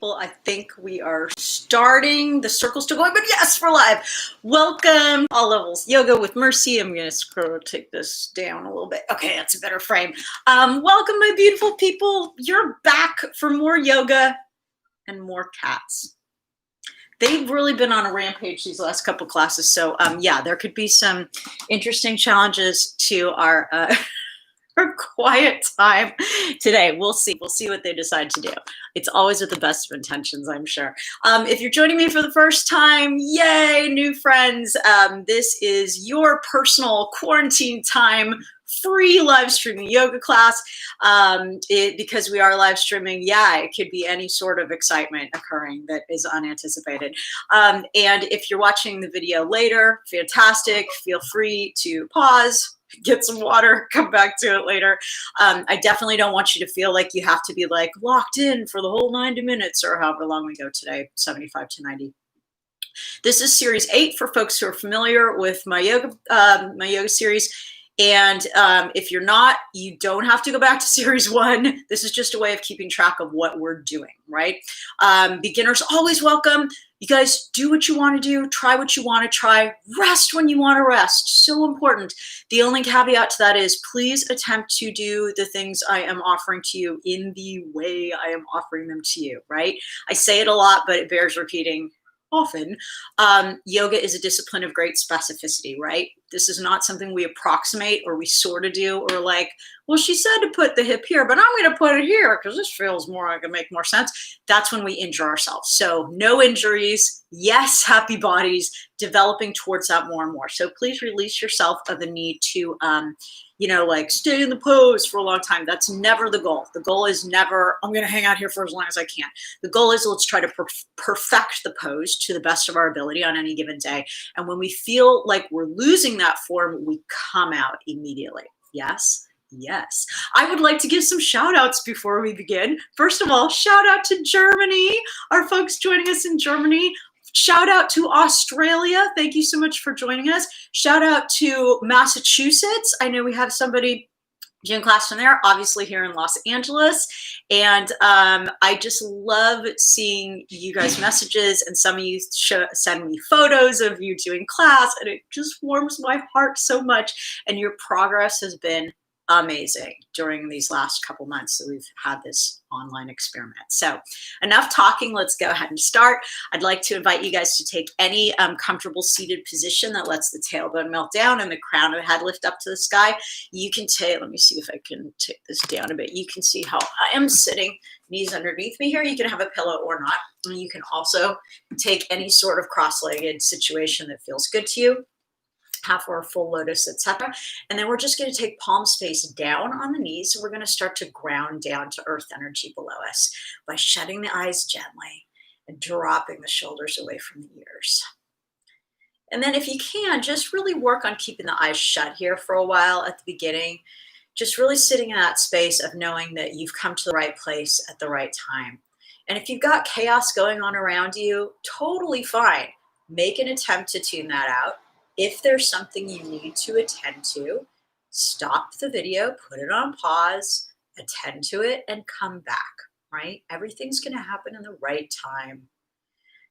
Well, I think we are starting. The circle's still going, but yes, we're live. Welcome, all levels. Yoga with Mercy. I'm going to take this down a little bit. Okay, that's a better frame. Welcome, my beautiful people. You're back for more yoga and more cats. They've really been on a rampage these last couple classes. So yeah, there could be some interesting challenges to our quiet time today. We'll see. We'll see what they decide to do. It's always with the best of intentions, I'm sure. If you're joining me for the first time, yay, new friends. This is your personal quarantine time free live streaming yoga class. Because we are live streaming, yeah, it could be any sort of excitement occurring that is unanticipated. And if you're watching the video later, fantastic. Feel free to pause, get some water, come back to it later. I definitely don't want you to feel like you have to be like locked in for the whole 90 minutes or however long we go today, 75 to 90. This is series 8 for folks who are familiar with my yoga series. And if you're not, you don't have to go back to series 1. This is just a way of keeping track of what we're doing, right? Beginners always welcome. You guys do what you want to do, try what you want to try, rest when you want to rest. So important. The only caveat to that is please attempt to do the things I am offering to you in the way I am offering them to you, right? I say it a lot, but it bears repeating often. Yoga is a discipline of great specificity, right? This is not something we approximate or we sort of do or like, well, she said to put the hip here, but I'm going to put it here because this feels more like it make more sense. That's when we injure ourselves. So no injuries. Yes, happy bodies, developing towards that more and more. So please release yourself of the need to, like stay in the pose for a long time. That's never the goal. The goal is never, I'm going to hang out here for as long as I can. The goal is let's try to perfect the pose to the best of our ability on any given day. And when we feel like we're losing that form, we come out immediately. Yes. Yes. I would like to give some shout outs before we begin. First of all, shout out to Germany, our folks joining us in Germany. Shout out to Australia. Thank you so much for joining us. Shout out to Massachusetts. I know we have somebody doing class from there, obviously here in Los Angeles. And I just love seeing you guys' messages, and some of you send me photos of you doing class, and it just warms my heart so much. And your progress has been amazing during these last couple months that we've had this online experiment. So enough talking, let's go ahead and start. I'd like to invite you guys to take any comfortable seated position that lets the tailbone melt down and the crown of the head lift up to the sky. You can take, let me see if I can take this down a bit. You can see how I am sitting, knees underneath me here. You can have a pillow or not. And you can also take any sort of cross-legged situation that feels good to you. Half or full lotus, etc. And then we're just going to take palm space down on the knees. So we're going to start to ground down to earth energy below us by shutting the eyes gently and dropping the shoulders away from the ears. And then if you can, just really work on keeping the eyes shut here for a while at the beginning. Just really sitting in that space of knowing that you've come to the right place at the right time. And if you've got chaos going on around you, totally fine. Make an attempt to tune that out. If there's something you need to attend to, stop the video, put it on pause, attend to it, and come back, right? Everything's going to happen in the right time.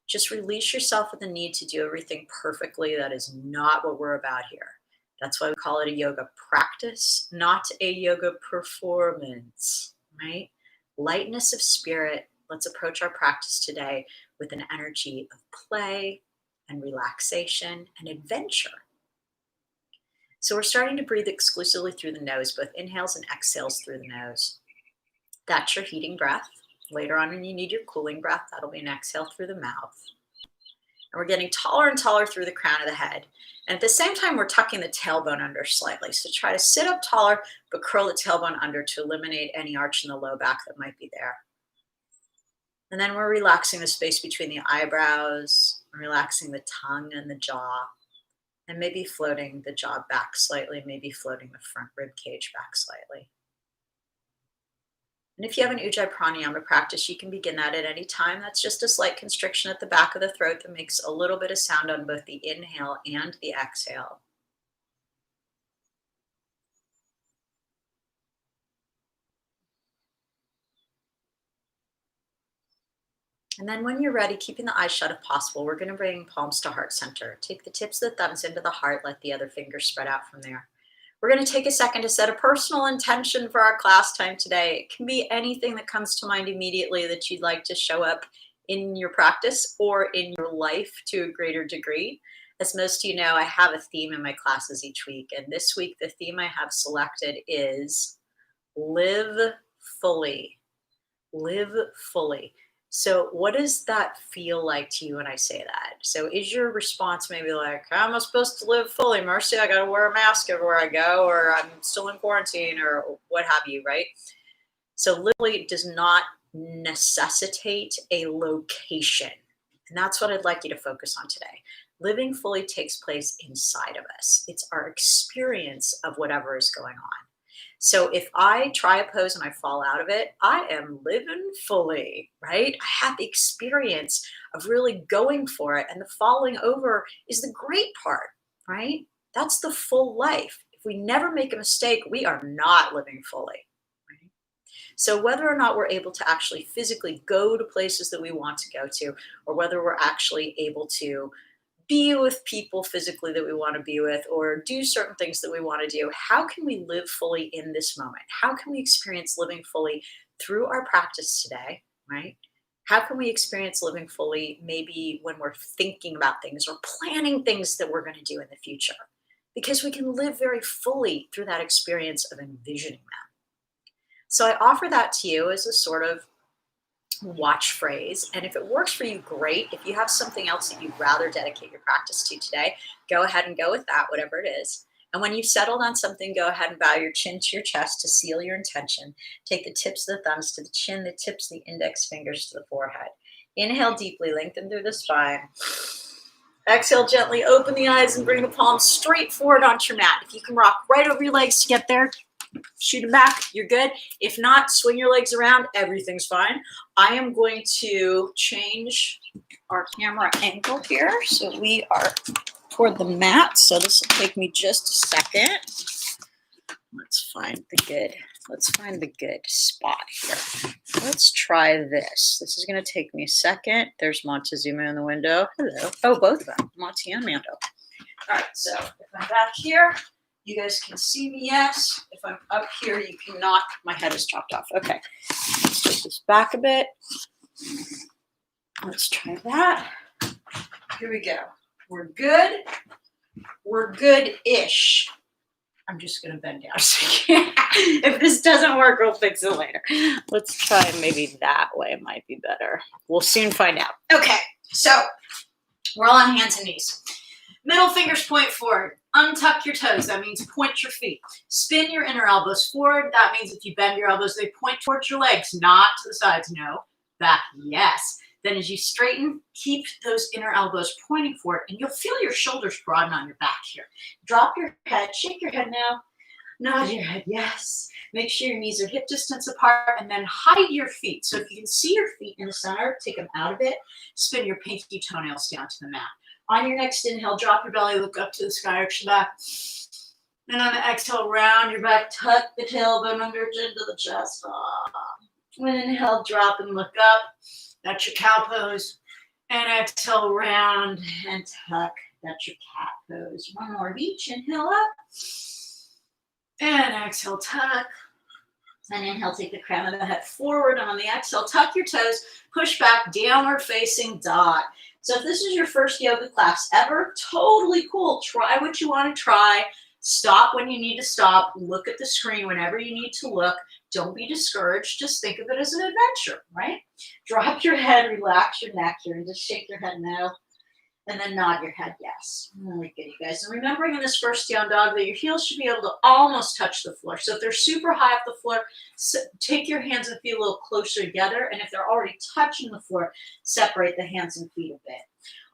Just release yourself of the need to do everything perfectly. That is not what we're about here. That's why we call it a yoga practice, not a yoga performance, right? Lightness of spirit. Let's approach our practice today with an energy of play and relaxation and adventure. So we're starting to breathe exclusively through the nose, both inhales and exhales through the nose. That's your heating breath. Later on when you need your cooling breath, that'll be an exhale through the mouth. And we're getting taller and taller through the crown of the head. And at the same time, we're tucking the tailbone under slightly. So try to sit up taller, but curl the tailbone under to eliminate any arch in the low back that might be there. And then we're relaxing the space between the eyebrows, relaxing the tongue and the jaw, and maybe floating the jaw back slightly, maybe floating the front rib cage back slightly. And if you have an Ujjayi Pranayama practice, you can begin that at any time. That's just a slight constriction at the back of the throat that makes a little bit of sound on both the inhale and the exhale. And then when you're ready, keeping the eyes shut if possible, we're going to bring palms to heart center. Take the tips of the thumbs into the heart, let the other fingers spread out from there. We're going to take a second to set a personal intention for our class time today. It can be anything that comes to mind immediately that you'd like to show up in your practice or in your life to a greater degree. As most of you know, I have a theme in my classes each week. And this week, the theme I have selected is live fully. Live fully. So what does that feel like to you when I say that? So is your response maybe like, how am I supposed to live fully? Mercy, I got to wear a mask everywhere I go, or I'm still in quarantine, or what have you, right? So literally does not necessitate a location. And that's what I'd like you to focus on today. Living fully takes place inside of us. It's our experience of whatever is going on. So if I try a pose and I fall out of it, I am living fully, right? I have the experience of really going for it. And the falling over is the great part, right? That's the full life. If we never make a mistake, we are not living fully. Right? So whether or not we're able to actually physically go to places that we want to go to, or whether we're actually able to be with people physically that we want to be with, or do certain things that we want to do, how can we live fully in this moment? How can we experience living fully through our practice today, right? How can we experience living fully maybe when we're thinking about things or planning things that we're going to do in the future? Because we can live very fully through that experience of envisioning them. So I offer that to you as a sort of watch phrase. And if it works for you, great. If you have something else that you'd rather dedicate your practice to today, go ahead and go with that, whatever it is. And when you've settled on something, go ahead and bow your chin to your chest to seal your intention. Take the tips of the thumbs to the chin, the tips of the index fingers to the forehead. Inhale deeply, lengthen through the spine. Exhale gently, open the eyes and bring the palms straight forward onto your mat. If you can rock right over your legs to get there, shoot them back, you're good. If not, swing your legs around, everything's fine. I am going to change our camera angle here so we are toward the mat. So this will take me just a second. Let's find the good spot here. Let's try this. This is going to take me a second. There's Montezuma in the window. Hello. Oh, both of them, Monty and Mando. All right, so if I'm back here, you guys can see me, yes. If I'm up here, you cannot. My head is chopped off. Okay, let's take this back a bit. Let's try that. Here we go. We're good. We're good-ish. I'm just going to bend down. If this doesn't work, we'll fix it later. Let's try maybe that way. It might be better. We'll soon find out. Okay, so we're all on hands and knees. Middle fingers point forward. Untuck your toes. That means point your feet. Spin your inner elbows forward. That means if you bend your elbows, they point towards your legs, not to the sides. No, back. Yes. Then as you straighten, keep those inner elbows pointing forward, and you'll feel your shoulders broaden on your back here. Drop your head. Shake your head now. Nod your head. Yes. Make sure your knees are hip distance apart, and then hide your feet. So if you can see your feet in the center, take them out a bit. Spin your pinky toenails down to the mat. On your next inhale, drop your belly, look up to the sky, arch the back. And on the exhale, round your back, tuck the tailbone under into the chest. When inhale, drop and look up. That's your cow pose. And exhale, round and tuck. That's your cat pose. One more of each. Inhale up. And exhale, tuck. And inhale, take the crown of the head forward. And on the exhale, tuck your toes, push back, downward facing dog. So if this is your first yoga class ever, totally cool. Try what you want to try. Stop when you need to stop. Look at the screen whenever you need to look. Don't be discouraged. Just think of it as an adventure, right? Drop your head, relax your neck here, and just shake your head no. And then nod your head yes. Really good, you guys. And remembering in this first down dog that your heels should be able to almost touch the floor. So if they're super high off the floor, take your hands and feet a little closer together. And if they're already touching the floor, separate the hands and feet a bit.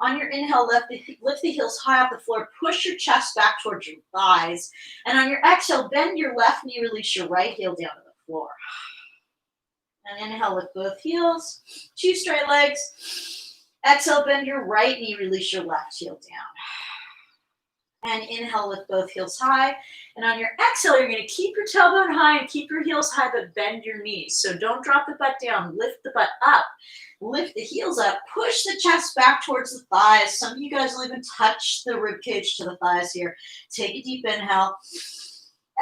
On your inhale, lift the heels high off the floor. Push your chest back towards your thighs. And on your exhale, bend your left knee, release your right heel down to the floor. And inhale, lift both heels. 2 straight legs. Exhale, bend your right knee, release your left heel down. And inhale, lift both heels high. And on your exhale, you're going to keep your tailbone high and keep your heels high, but bend your knees. So don't drop the butt down. Lift the butt up. Lift the heels up. Push the chest back towards the thighs. Some of you guys will even touch the rib cage to the thighs here. Take a deep inhale.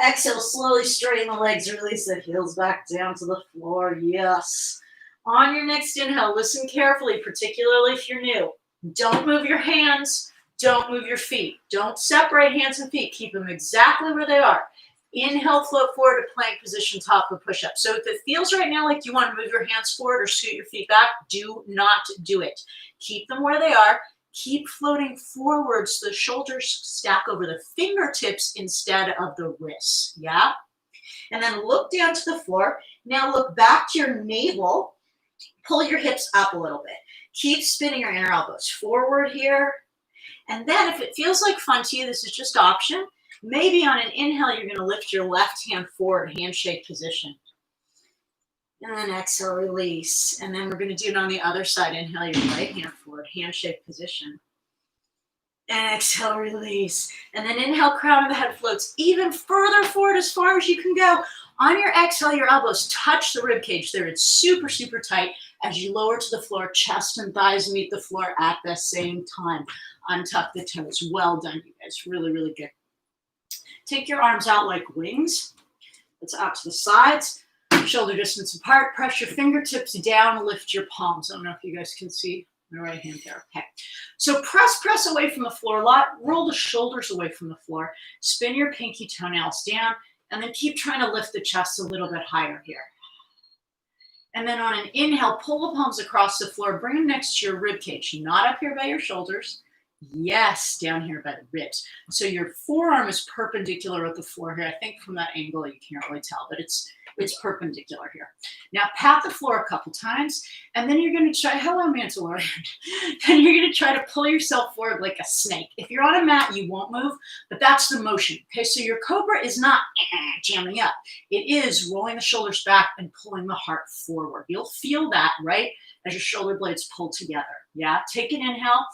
Exhale, slowly straighten the legs. Release the heels back down to the floor. Yes. On your next inhale, listen carefully, particularly if you're new. Don't move your hands. Don't move your feet. Don't separate hands and feet. Keep them exactly where they are. Inhale, float forward to plank position, top of push-up. So if it feels right now like you want to move your hands forward or scoot your feet back, do not do it. Keep them where they are. Keep floating forward so the shoulders stack over the fingertips instead of the wrists. Yeah? And then look down to the floor. Now look back to your navel. Pull your hips up a little bit. Keep spinning your inner elbows forward here. And then if it feels like fun to you, this is just option. Maybe on an inhale, you're going to lift your left hand forward, handshake position. And then exhale, release. And then we're going to do it on the other side. Inhale your right hand forward, handshake position. And exhale, release. And then inhale, crown of the head floats even further forward as far as you can go. On your exhale, your elbows touch the rib cage there. It's super, super tight. As you lower to the floor, chest and thighs meet the floor at the same time. Untuck the toes. Well done, you guys. Really, really good. Take your arms out like wings. It's out to the sides. Shoulder distance apart. Press your fingertips down. Lift your palms. I don't know if you guys can see my right hand there. Okay. So press away from the floor a lot. Roll the shoulders away from the floor. Spin your pinky toenails down. And then keep trying to lift the chest a little bit higher here. And then on an inhale, pull the palms across the floor. Bring them next to your rib cage. Not up here by your shoulders. Yes, down here by the ribs. So your forearm is perpendicular with the floor here. I think from that angle you can't really tell, but it's perpendicular here. Now pat the floor a couple times, and then you're going to try, hello Mandalorian, and you're going to try to pull yourself forward like a snake. If you're on a mat, you won't move, but that's the motion. Okay, so your cobra is not jamming up. It is rolling the shoulders back and pulling the heart forward. You'll feel that, right, as your shoulder blades pull together. Yeah, take an inhale.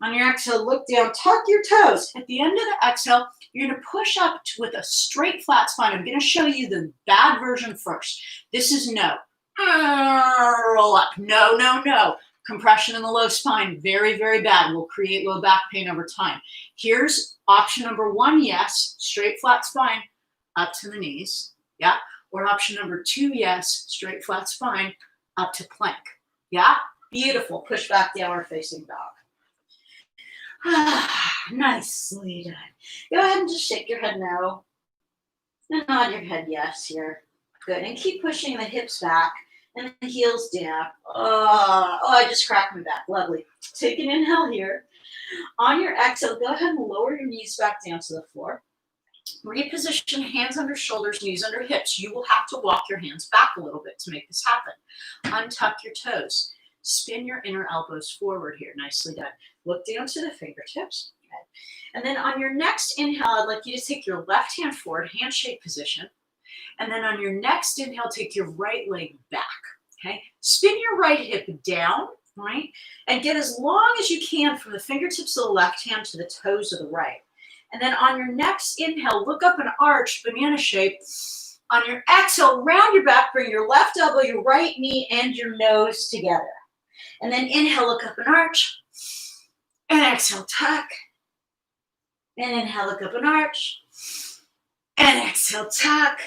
On your exhale, look down, tuck your toes. At the end of the exhale, you're going to push up with a straight, flat spine. I'm going to show you the bad version first. This is no. Roll up. No, no, no. Compression in the low spine, very, very bad. Will create low back pain over time. Here's option number one, yes, straight, flat spine, up to the knees. Yeah. Or option number two, yes, straight, flat spine, up to plank. Yeah. Beautiful. Push back, downward facing dog. Nicely done. Go ahead and just shake your head no. And nod your head yes here. Good. And keep pushing the hips back and the heels down. Oh, I just cracked my back. Lovely. Take an inhale here. On your exhale, go ahead and lower your knees back down to the floor. Reposition hands under shoulders, knees under hips. You will have to walk your hands back a little bit to make this happen. Untuck your toes. Spin your inner elbows forward here. Nicely done. Look down to the fingertips. Okay. And then on your next inhale, I'd like you to take your left hand forward, handshake position. And then on your next inhale, take your right leg back. Okay. Spin your right hip down, right? And get as long as you can from the fingertips of the left hand to the toes of the right. And then on your next inhale, look up an arch, banana shape. On your exhale, round your back, bring your left elbow, your right knee, and your nose together. And then inhale, look up an arch. And exhale, tuck. And inhale, look up an arch. And exhale, tuck.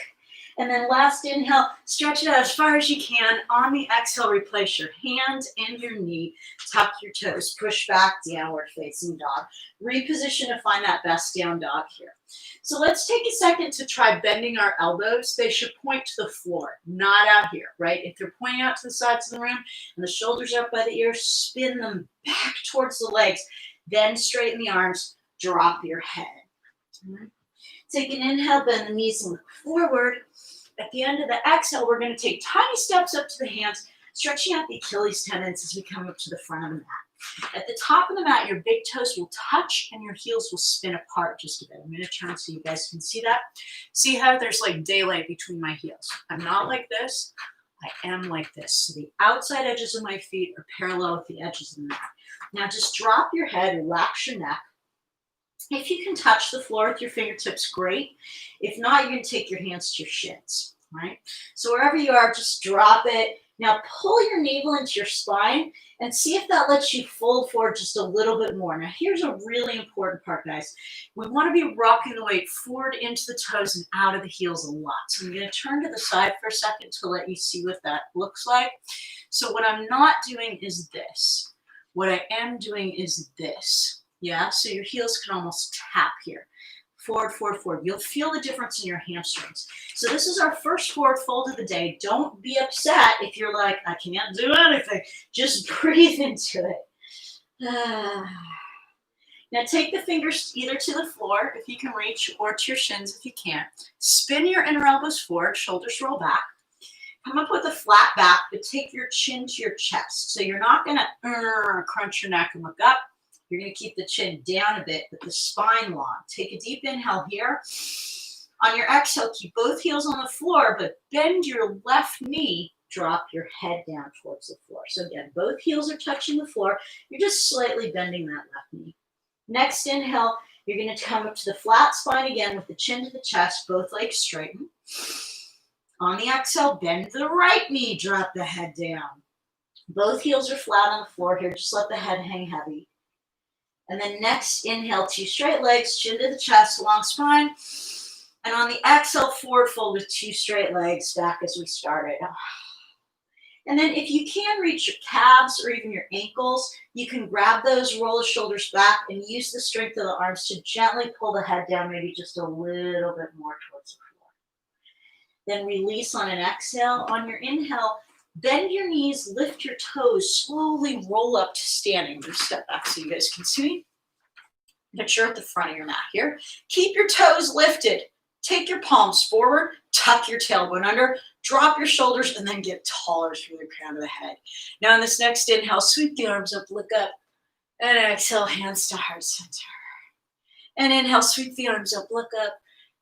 And then last inhale, stretch it out as far as you can. On the exhale, replace your hand and your knee. Tuck your toes. Push back, downward facing dog. Reposition to find that best down dog here. So let's take a second to try bending our elbows. They should point to the floor, not out here, right? If they're pointing out to the sides of the room and the shoulders up by the ears, spin them back towards the legs. Then straighten the arms, drop your head. Right. Take an inhale, bend the knees and look forward. At the end of the exhale, we're going to take tiny steps up to the hands, stretching out the Achilles tendons as we come up to the front of the mat. At the top of the mat, your big toes will touch and your heels will spin apart just a bit. I'm going to turn so you guys can see that. See how there's like daylight between my heels. I'm not like this. I am like this. So the outside edges of my feet are parallel with the edges of the mat. Now just drop your head, relax your neck. If you can touch the floor with your fingertips, great. If not, you're going to take your hands to your shins, right? So wherever you are, just drop it. Now pull your navel into your spine and see if that lets you fold forward just a little bit more. Now here's a really important part, guys. We want to be rocking the weight forward into the toes and out of the heels a lot. So I'm going to turn to the side for a second to let you see what that looks like. So what I'm not doing is this. What I am doing is this. Yeah, so your heels can almost tap here. Forward, forward, forward. You'll feel the difference in your hamstrings. So this is our first forward fold of the day. Don't be upset if you're like, I can't do anything. Just breathe into it. Now take the fingers either to the floor if you can reach, or to your shins if you can't. Spin your inner elbows forward, shoulders roll back. Come up with a flat back, but take your chin to your chest. So you're not going to crunch your neck and look up. You're going to keep the chin down a bit, but the spine long. Take a deep inhale here. On your exhale, keep both heels on the floor, but bend your left knee. Drop your head down towards the floor. So again, both heels are touching the floor. You're just slightly bending that left knee. Next inhale, you're going to come up to the flat spine again with the chin to the chest, both legs straighten. On the exhale, bend the right knee, drop the head down. Both heels are flat on the floor here. Just let the head hang heavy. And then next inhale, two straight legs, chin to the chest, long spine. And on the exhale, forward fold with two straight legs back as we started. And then if you can reach your calves or even your ankles, you can grab those, roll the shoulders back, and use the strength of the arms to gently pull the head down, maybe just a little bit more towards the floor. Then release on an exhale. On your inhale, bend your knees, lift your toes, slowly roll up to standing. I'm going to step back so you guys can see me. But you're at the front of your mat here. Keep your toes lifted. Take your palms forward, tuck your tailbone under, drop your shoulders, and then get taller through the crown of the head. Now in this next inhale, sweep the arms up, look up. And exhale, hands to heart center. And inhale, sweep the arms up, look up.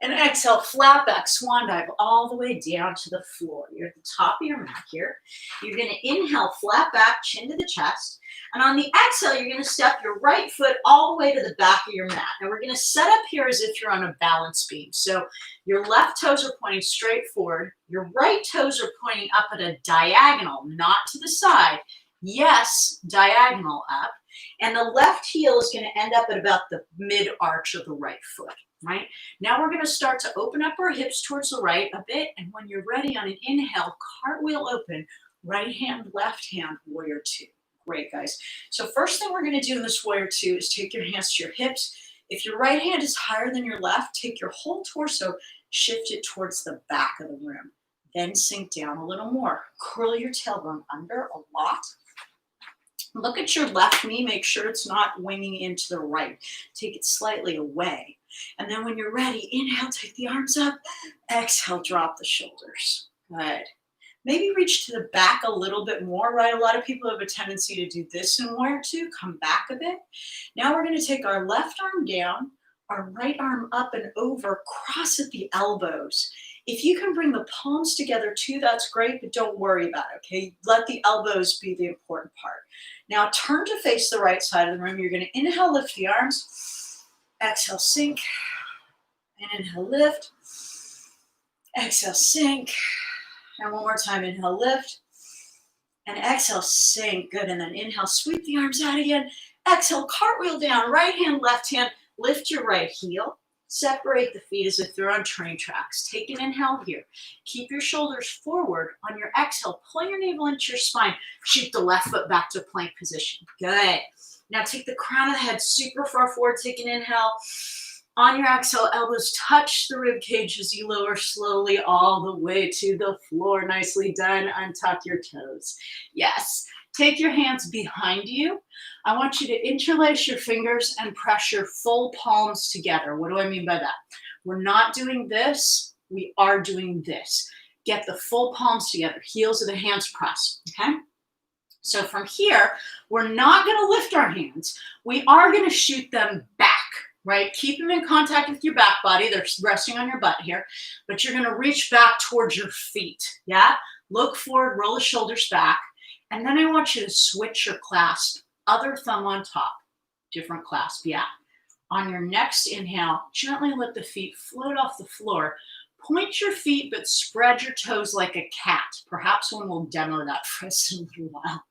And exhale, flat back, swan dive all the way down to the floor. You're at the top of your mat here. You're going to inhale, flat back, chin to the chest. And on the exhale, you're going to step your right foot all the way to the back of your mat. Now we're going to set up here as if you're on a balance beam. So your left toes are pointing straight forward. Your right toes are pointing up at a diagonal, not to the side. Yes, diagonal up. And the left heel is going to end up at about the mid-arch of the right foot. Right? Now we're going to start to open up our hips towards the right a bit. And when you're ready on an inhale, cartwheel open, right hand, left hand, warrior two. Great, guys. So first thing we're going to do in this warrior two is take your hands to your hips. If your right hand is higher than your left, take your whole torso, shift it towards the back of the room. Then sink down a little more. Curl your tailbone under a lot. Look at your left knee. Make sure it's not winging into the right. Take it slightly away. And then when you're ready, inhale, take the arms up. Exhale, drop the shoulders. Good. Maybe reach to the back a little bit more, right? A lot of people have a tendency to do this in warrior two. Come back a bit. Now we're going to take our left arm down, our right arm up and over, cross at the elbows. If you can bring the palms together too, that's great, but don't worry about it, okay? Let the elbows be the important part. Now turn to face the right side of the room. You're going to inhale, lift the arms. Exhale, sink. And inhale, lift. Exhale, sink. And one more time, inhale, lift. And exhale, sink. Good. And then inhale, sweep the arms out again. Exhale, cartwheel down. Right hand, left hand. Lift your right heel. Separate the feet as if they're on train tracks. Take an inhale here. Keep your shoulders forward. On your exhale, pull your navel into your spine. Shoot the left foot back to plank position. Good. Now take the crown of the head super far forward. Take an inhale. On your exhale, elbows touch the rib cage as you lower slowly all the way to the floor. Nicely done. Untuck your toes. Yes. Take your hands behind you. I want you to interlace your fingers and press your full palms together. What do I mean by that? We're not doing this. We are doing this. Get the full palms together. Heels of the hands press. Okay? So from here, we're not going to lift our hands. We are going to shoot them back, right? Keep them in contact with your back body. They're resting on your butt here, but you're going to reach back towards your feet, yeah? Look forward, roll the shoulders back, and then I want you to switch your clasp. Other thumb on top, different clasp, yeah. On your next inhale, gently let the feet float off the floor. Point your feet, but spread your toes like a cat. Perhaps one will demo that for us in a little while.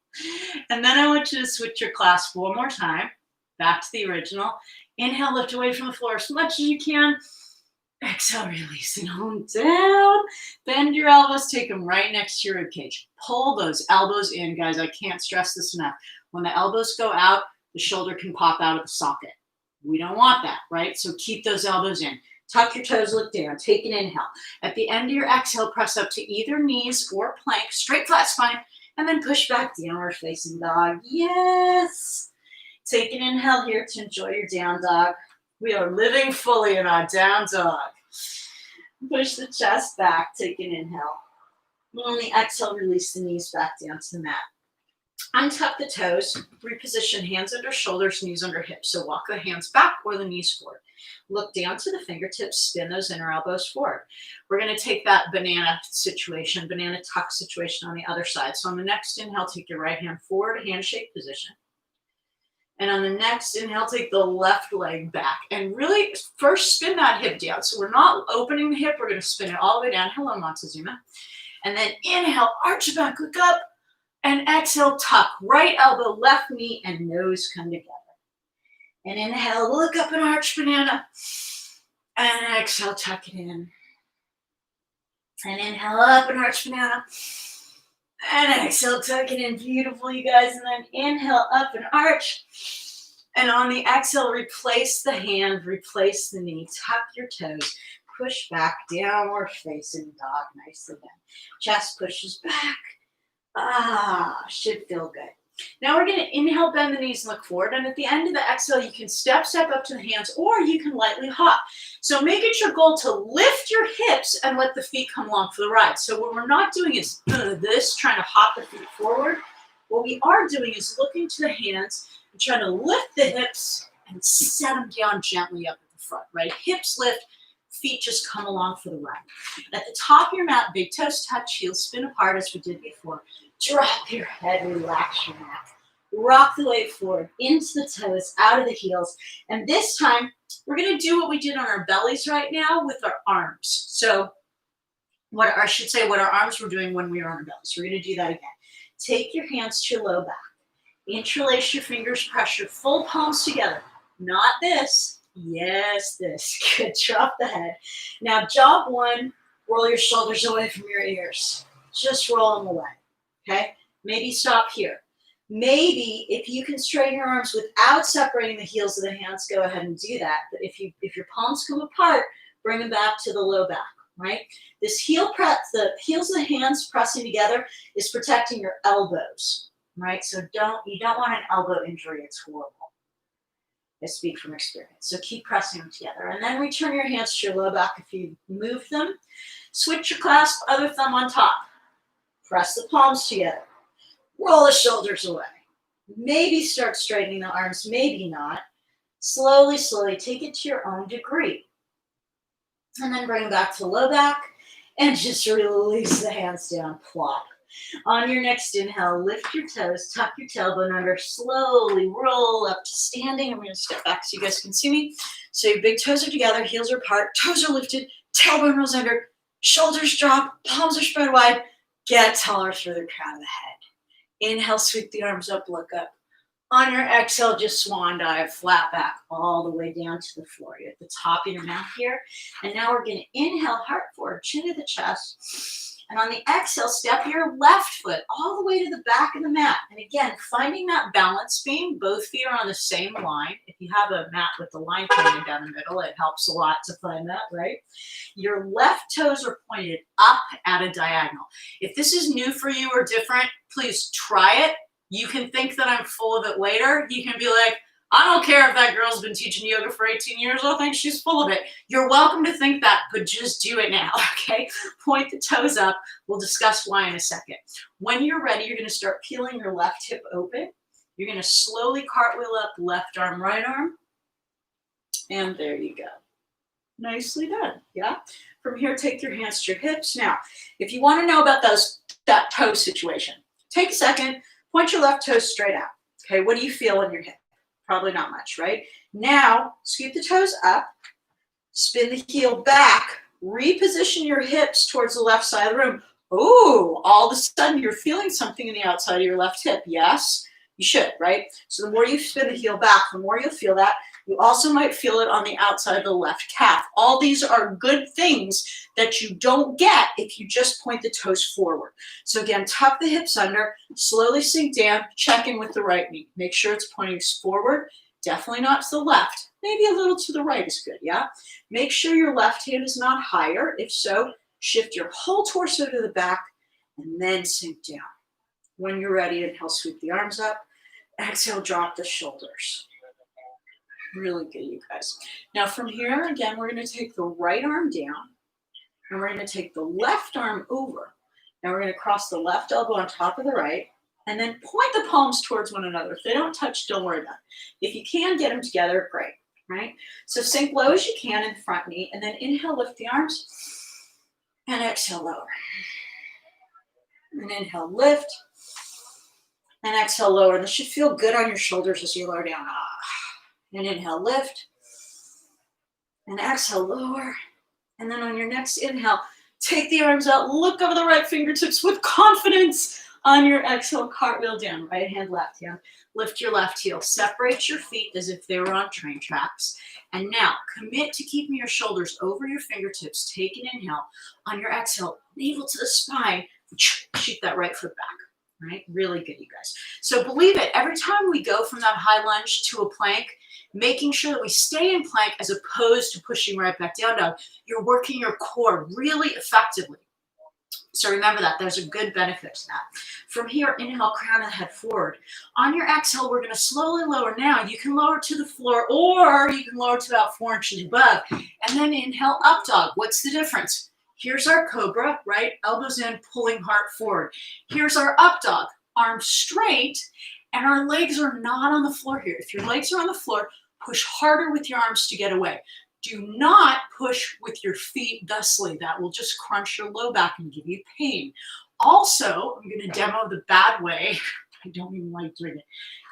And then I want you to switch your clasp one more time. Back to the original. Inhale, lift away from the floor as much as you can. Exhale, release it on down. Bend your elbows, take them right next to your ribcage. Pull those elbows in, guys. I can't stress this enough. When the elbows go out, the shoulder can pop out of the socket. We don't want that, right? So keep those elbows in. Tuck your toes, look down. Take an inhale. At the end of your exhale, press up to either knees or plank, straight flat spine, and then push back, downward facing dog. Yes. Take an inhale here to enjoy your down dog. We are living fully in our down dog. Push the chest back, take an inhale. On the exhale, release the knees back down to the mat. Untuck the toes, reposition hands under shoulders, knees under hips. So walk the hands back or the knees forward. Look down to the fingertips, spin those inner elbows forward. We're going to take that banana situation, banana tuck situation on the other side. So on the next inhale, take your right hand forward, handshake position. And on the next inhale, take the left leg back. And really first spin that hip down. So we're not opening the hip. We're going to spin it all the way down. Hello, Montezuma. And then inhale, arch it back, look up. And exhale, tuck. Right elbow, left knee, and nose come together. And inhale, look up and arch banana. And exhale, tuck it in. And inhale, up and arch banana. And exhale, tuck it in. Beautiful, you guys. And then inhale, up and arch. And on the exhale, replace the hand, replace the knee. Tuck your toes. Push back, downward facing dog. Nice again. Chest pushes back. Should feel good. Now we're going to inhale, bend the knees, and look forward. And at the end of the exhale, you can step up to the hands, or you can lightly hop. So make it your goal to lift your hips and let the feet come along for the ride. So what we're not doing is this, trying to hop the feet forward. What we are doing is looking to the hands and trying to lift the hips and set them down gently up at the front, right? Hips lift, feet just come along for the ride. At the top of your mat, big toes touch, heels spin apart as we did before. Drop your head, relax your neck. Rock the weight forward, into the toes, out of the heels. And this time, we're going to do what we did on our bellies right now with our arms. So what our arms were doing when we were on our bellies. We're going to do that again. Take your hands to your low back. Interlace your fingers, press your full palms together. Not this. Yes, this. Good. Drop the head. Now, job one, roll your shoulders away from your ears. Just roll them away. Okay? Maybe stop here. Maybe if you can straighten your arms without separating the heels of the hands, go ahead and do that. But if your palms come apart, bring them back to the low back, right? This heel press, the heels of the hands pressing together is protecting your elbows, right? So you don't want an elbow injury. It's horrible. I speak from experience. So keep pressing them together. And then return your hands to your low back if you move them. Switch your clasp, other thumb on top. Press the palms together. Roll the shoulders away. Maybe start straightening the arms, maybe not. Slowly, slowly, take it to your own degree. And then bring back to low back and just release the hands down, plop. On your next inhale, lift your toes, tuck your tailbone under, slowly roll up to standing. I'm going to step back so you guys can see me. So your big toes are together, heels are apart, toes are lifted, tailbone rolls under, shoulders drop, palms are spread wide. Get taller through the crown of the head. Inhale, sweep the arms up, look up. On your exhale, just swan dive, flat back, all the way down to the floor. You're at the top of your mat here. And now we're going to inhale, heart forward, chin to the chest. And on the exhale, step your left foot all the way to the back of the mat. And again, finding that balance beam, both feet are on the same line. If you have a mat with the line pointed down the middle, it helps a lot to find that, right? Your left toes are pointed up at a diagonal. If this is new for you or different, please try it. You can think that I'm full of it later. You can be like, I don't care if that girl's been teaching yoga for 18 years. I think she's full of it. You're welcome to think that, but just do it now, okay? Point the toes up. We'll discuss why in a second. When you're ready, you're going to start peeling your left hip open. You're going to slowly cartwheel up, left arm, right arm. And there you go. Nicely done, yeah? From here, take your hands to your hips. Now, if you want to know about that toe situation, take a second, point your left toes straight out. Okay, what do you feel in your hip? Probably not much, right? Now, scoot the toes up, spin the heel back, reposition your hips towards the left side of the room. Ooh, all of a sudden you're feeling something in the outside of your left hip. Yes, you should, right? So the more you spin the heel back, the more you'll feel that. You also might feel it on the outside of the left calf. All these are good things that you don't get if you just point the toes forward. So again, tuck the hips under, slowly sink down, check in with the right knee. Make sure it's pointing forward, definitely not to the left. Maybe a little to the right is good, yeah? Make sure your left hand is not higher. If so, shift your whole torso to the back and then sink down. When you're ready, inhale, sweep the arms up. Exhale, drop the shoulders. Really good, you guys. Now from here, again, we're going to take the right arm down and we're going to take the left arm over. Now we're going to cross the left elbow on top of the right and then point the palms towards one another. If they don't touch, don't worry about it. If you can get them together, great, right? So sink low as you can in the front knee and then inhale, lift the arms and exhale, lower. And inhale, lift and exhale, lower. And this should feel good on your shoulders as you lower down. And inhale, lift. And exhale, lower. And then on your next inhale, take the arms out, look over the right fingertips with confidence. On your exhale, cartwheel down, right hand, left hand. Lift your left heel. Separate your feet as if they were on train tracks. And now commit to keeping your shoulders over your fingertips. Take an inhale. On your exhale, navel to the spine. Shoot that right foot back. Right? Really good, you guys. So believe it, every time we go from that high lunge to a plank, making sure that we stay in plank as opposed to pushing right back down dog, you're working your core really effectively. So remember that. There's a good benefit to that. From here, inhale, crown of the head forward. On your exhale, we're going to slowly lower now. You can lower to the floor or you can lower to about 4 inches above. And then inhale, up dog. What's the difference? Here's our cobra, right? Elbows in, pulling heart forward. Here's our up dog, arms straight, and our legs are not on the floor here. If your legs are on the floor, push harder with your arms to get away. Do not push with your feet thusly. That will just crunch your low back and give you pain. Also, I'm going to demo the bad way. I don't even like doing it.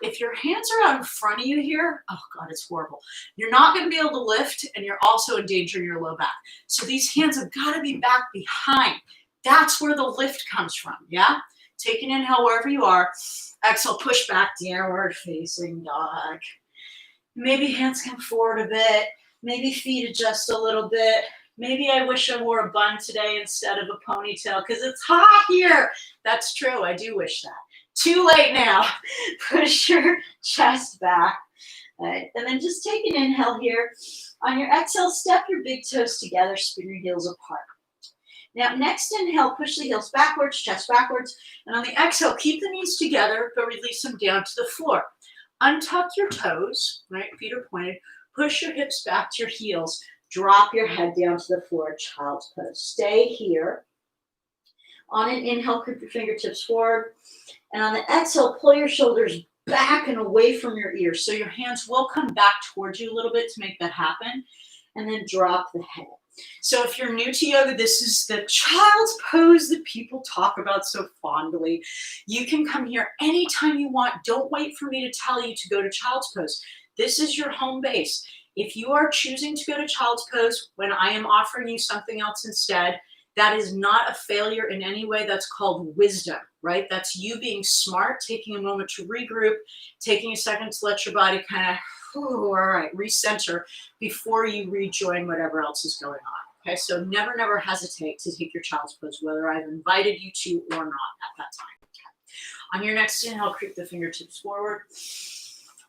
If your hands are out in front of you here, oh God, it's horrible. You're not going to be able to lift and you're also endangering your low back. So these hands have got to be back behind. That's where the lift comes from, yeah? Take an inhale wherever you are. Exhale, push back, downward facing dog. Maybe hands come forward a bit. Maybe feet adjust a little bit. Maybe I wish I wore a bun today instead of a ponytail because it's hot here. That's true. I do wish that. Too late now. Push your chest back. All right. And then just take an inhale here. On your exhale, step your big toes together, spin your heels apart. Now, next inhale, push the heels backwards, chest backwards. And on the exhale, keep the knees together, but release them down to the floor. Untuck your toes, right? Feet are pointed. Push your hips back to your heels. Drop your head down to the floor, child's pose. Stay here. On an inhale, creep your fingertips forward. And on the exhale, pull your shoulders back and away from your ears. So your hands will come back towards you a little bit to make that happen. And then drop the head. So if you're new to yoga, this is the child's pose that people talk about so fondly. You can come here anytime you want. Don't wait for me to tell you to go to child's pose. This is your home base. If you are choosing to go to child's pose when I am offering you something else instead, that is not a failure in any way. That's called wisdom, right? That's you being smart, taking a moment to regroup, taking a second to let your body kind of, all right, recenter before you rejoin whatever else is going on. Okay, so never, never hesitate to take your child's pose, whether I've invited you to or not at that time. Okay. On your next inhale, creep the fingertips forward.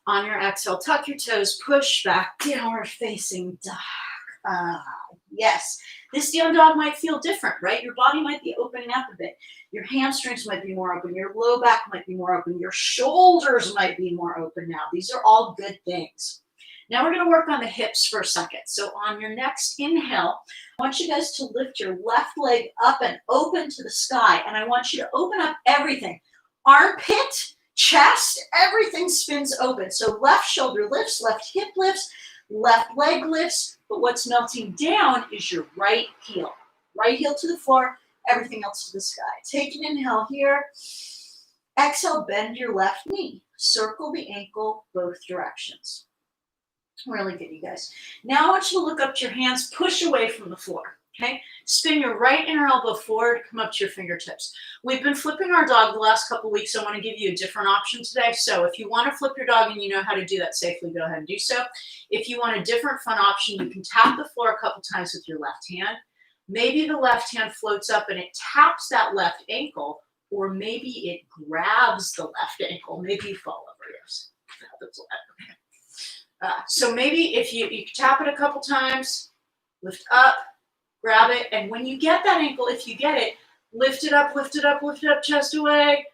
On your exhale, tuck your toes, push back, downward facing dog. Yes, this down dog might feel different, right? Your body might be opening up a bit. Your hamstrings might be more open. Your low back might be more open. Your shoulders might be more open now. These are all good things. Now we're going to work on the hips for a second. So on your next inhale, I want you guys to lift your left leg up and open to the sky. And I want you to open up everything. Armpit, chest, everything spins open. So left shoulder lifts, left hip lifts, left leg lifts. But what's melting down is your right heel. Right heel to the floor, everything else to the sky. Take an inhale here. Exhale, bend your left knee. Circle the ankle both directions. Really good, you guys. Now I want you to look up to your hands, push away from the floor, okay? Spin your right inner elbow forward, come up to your fingertips. We've been flipping our dog the last couple of weeks. I want to give you a different option today. So if you want to flip your dog and you know how to do that safely, go ahead and do so. If you want a different fun option, you can tap the floor a couple times with your left hand. Maybe the left hand floats up and it taps that left ankle, or maybe it grabs the left ankle. Maybe you fall over. Yes. Okay. So maybe if you tap it a couple times, lift up, grab it, and when you get that ankle, if you get it, lift it up, lift it up, lift it up, chest away,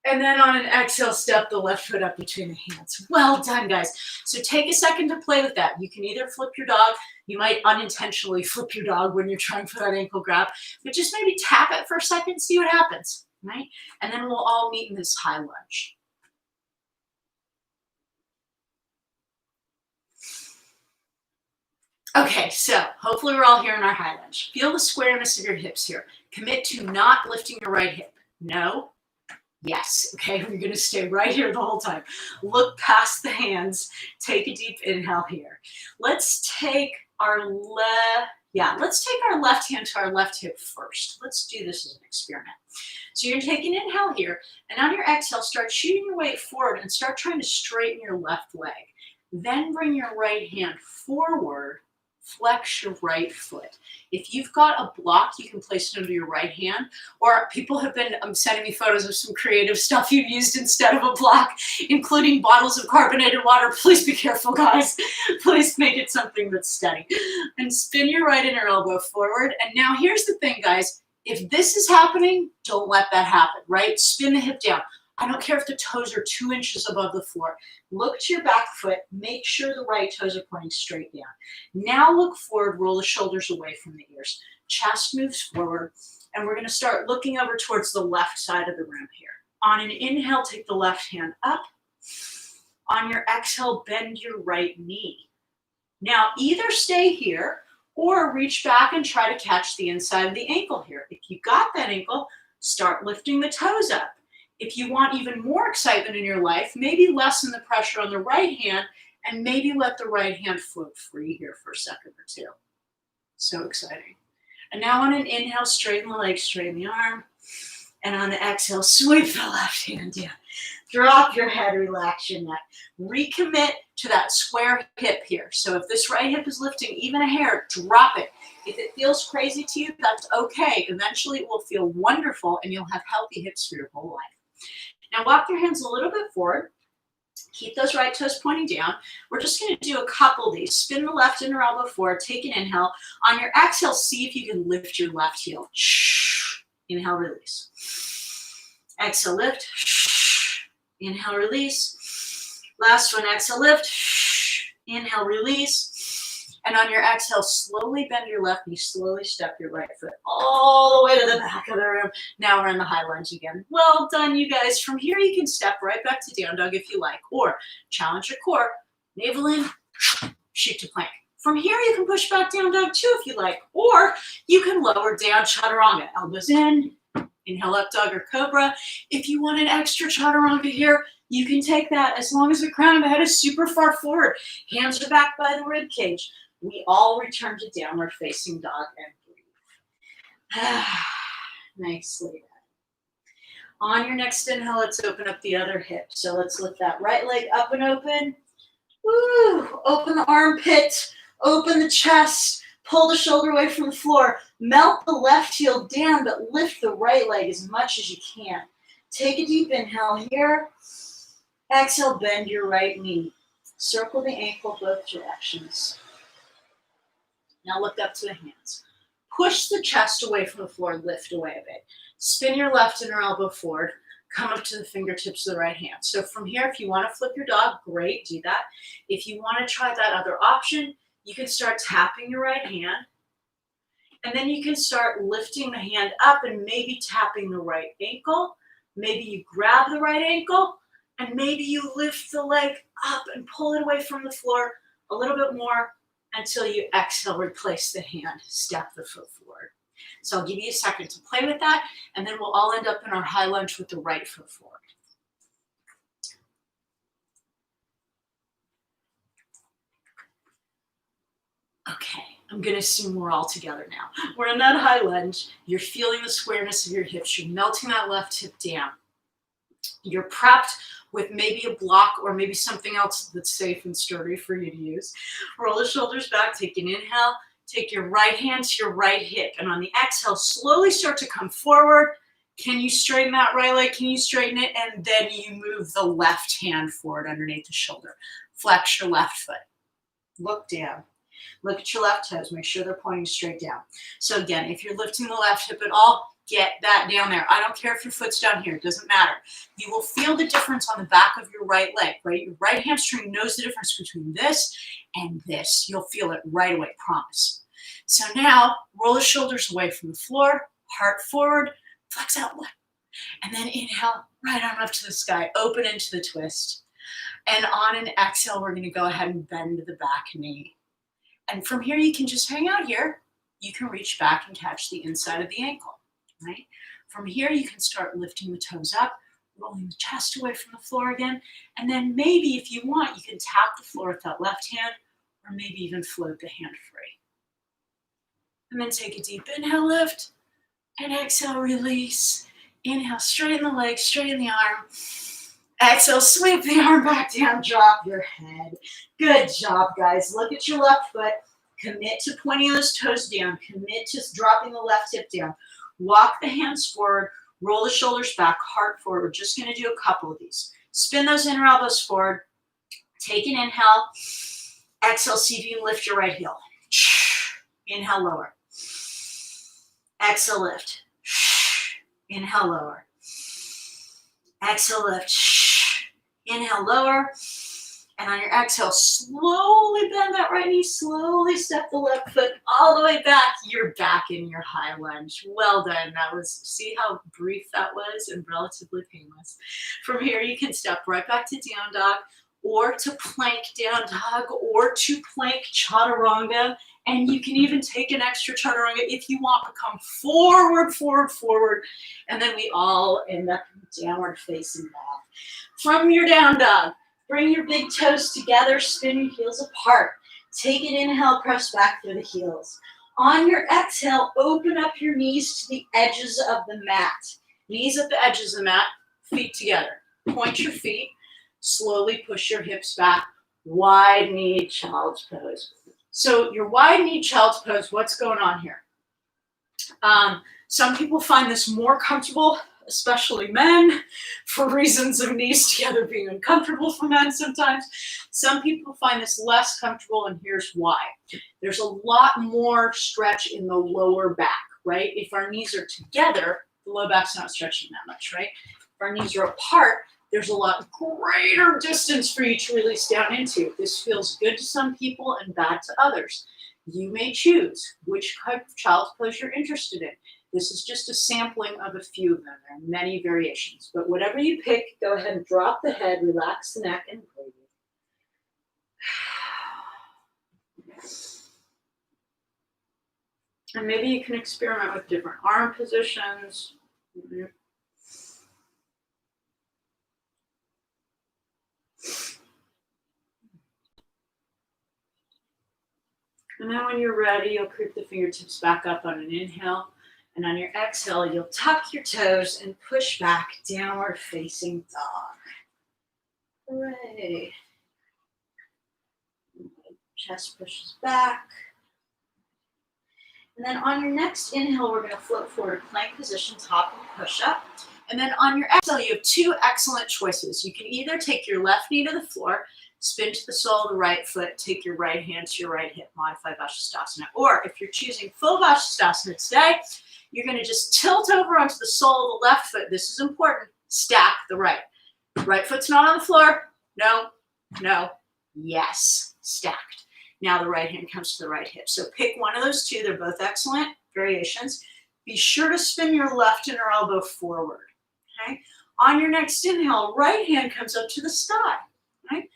and then on an exhale, step the left foot up between the hands. Well done, guys. So take a second to play with that. You can either flip your dog, you might unintentionally flip your dog when you're trying for that ankle grab, but just maybe tap it for a second, see what happens, right? And then we'll all meet in this high lunge. Okay, so hopefully we're all here in our high lunge. Feel the squareness of your hips here. Commit to not lifting your right hip. No, yes. Okay, we're gonna stay right here the whole time. Look past the hands. Take a deep inhale here. Let's take our left hand to our left hip first. Let's do this as an experiment. So you're taking an inhale here, and on your exhale, start shooting your weight forward and start trying to straighten your left leg. Then bring your right hand forward. Flex your right foot. If you've got a block, you can place it under your right hand, or people have been sending me photos of some creative stuff you've used instead of a block, including bottles of carbonated water. Please be careful, guys. Please make it something that's steady. And spin your right inner elbow forward. And now here's the thing, guys. If this is happening, don't let that happen, right? Spin the hip down. I don't care if the toes are 2 inches above the floor. Look to your back foot. Make sure the right toes are pointing straight down. Now look forward, roll the shoulders away from the ears. Chest moves forward, and we're going to start looking over towards the left side of the room here. On an inhale, take the left hand up. On your exhale, bend your right knee. Now either stay here or reach back and try to catch the inside of the ankle here. If you got that ankle, start lifting the toes up. If you want even more excitement in your life, maybe lessen the pressure on the right hand and maybe let the right hand float free here for a second or two. So exciting. And now on an inhale, straighten the leg, straighten the arm. And on the exhale, sweep the left hand down. Drop your head, relax your neck. Recommit to that square hip here. So if this right hip is lifting even a hair, drop it. If it feels crazy to you, that's okay. Eventually it will feel wonderful and you'll have healthy hips for your whole life. Now walk your hands a little bit forward. Keep those right toes pointing down. We're just going to do a couple of these. Spin the left inner elbow forward. Take an inhale. On your exhale, see if you can lift your left heel. Inhale, release. Exhale, lift. Inhale, release. Last one, exhale, lift. Inhale, release. And on your exhale, slowly bend your left knee, slowly step your right foot all the way to the back of the room. Now we're in the high lunge again. Well done, you guys. From here, you can step right back to down dog if you like, or challenge your core, navel in, shoot to plank. From here, you can push back down dog too if you like, or you can lower down chaturanga, elbows in, inhale up dog or cobra. If you want an extra chaturanga here, you can take that as long as the crown of the head is super far forward. Hands are back by the rib cage. We all return to downward facing dog and breathe. Nicely done. On your next inhale, let's open up the other hip. So let's lift that right leg up and open. Woo! Open the armpit, open the chest, pull the shoulder away from the floor. Melt the left heel down, but lift the right leg as much as you can. Take a deep inhale here. Exhale, bend your right knee. Circle the ankle both directions. Now look up to the hands. Push the chest away from the floor, lift away a bit. Spin your left inner elbow forward. Come up to the fingertips of the right hand. So from here, if you want to flip your dog, great, do that. If you want to try that other option, you can start tapping your right hand. And then you can start lifting the hand up and maybe tapping the right ankle. Maybe you grab the right ankle and maybe you lift the leg up and pull it away from the floor a little bit more until you exhale, replace the hand, step the foot forward. So I'll give you a second to play with that, and then we'll all end up in our high lunge with the right foot forward. Okay, I'm gonna assume we're all together now. We're in that high lunge. You're feeling the squareness of your hips. You're melting that left hip down. You're prepped with maybe a block or maybe something else that's safe and sturdy for you to use. Roll the shoulders back, take an inhale, take your right hand to your right hip, and on the exhale, slowly start to come forward. Can you straighten that right leg? Can you straighten it? And then you move the left hand forward underneath the shoulder. Flex your left foot. Look down. Look at your left toes. Make sure they're pointing straight down. So again, if you're lifting the left hip at all, get that down there. I don't care if your foot's down here. It doesn't matter. You will feel the difference on the back of your right leg, right? Your right hamstring knows the difference between this and this. You'll feel it right away, promise. So now, roll the shoulders away from the floor, heart forward, flex out left. And then inhale, right arm up to the sky, open into the twist. And on an exhale, we're gonna go ahead and bend the back knee. And from here, you can just hang out here. You can reach back and catch the inside of the ankle, right? From here, you can start lifting the toes up, rolling the chest away from the floor again. And then maybe if you want, you can tap the floor with that left hand or maybe even float the hand free. And then take a deep inhale, lift, and exhale, release. Inhale, straighten the legs, straighten the arm. Exhale, sweep the arm back down, drop your head. Good job, guys. Look at your left foot. Commit to pointing those toes down. Commit to dropping the left hip down. Walk the hands forward. Roll the shoulders back, heart forward. We're just going to do a couple of these. Spin those inner elbows forward. Take an inhale. Exhale, see if you can lift your right heel. Inhale, lower. Exhale, lift. Inhale, lower. Exhale, lift. Inhale, lower. And on your exhale, slowly bend that right knee. Slowly step the left foot all the way back. You're back in your high lunge. Well done. That was, see how brief that was and relatively painless. From here, you can step right back to down dog or to plank down dog or to plank chaturanga. And you can even take an extra chaturanga if you want, but come forward, forward, forward. And then we all end up in downward facing dog. From your down dog, bring your big toes together, spin your heels apart. Take an inhale, press back through the heels. On your exhale, open up your knees to the edges of the mat. Knees at the edges of the mat, feet together. Point your feet, slowly push your hips back. Wide knee, child's pose. So your wide knee, child's pose, what's going on here? Some people find this more comfortable, especially men, for reasons of knees together being uncomfortable for men sometimes. Some people find this less comfortable, and here's why. There's a lot more stretch in the lower back, right? If our knees are together, the low back's not stretching that much, right? If our knees are apart, there's a lot greater distance for you to release down into. This feels good to some people and bad to others. You may choose which type of child's pose you're interested in. This is just a sampling of a few of them. There are many variations, but whatever you pick, go ahead and drop the head, relax the neck, and breathe. And maybe you can experiment with different arm positions. And then when you're ready, you'll creep the fingertips back up on an inhale. And on your exhale, you'll tuck your toes and push back, downward facing dog. Hooray. Chest pushes back. And then on your next inhale, we're going to float forward, plank position, top and push up. And then on your exhale, you have two excellent choices. You can either take your left knee to the floor, spin to the sole of the right foot, take your right hand to your right hip, modify Vashisthasana. Or if you're choosing full Vashisthasana today, you're going to just tilt over onto the sole of the left foot. This is important. Stack the right. Right foot's not on the floor. No, no, yes, stacked. Now the right hand comes to the right hip. So pick one of those two. They're both excellent variations. Be sure to spin your left inner elbow forward. Okay. On your next inhale, right hand comes up to the sky. Right.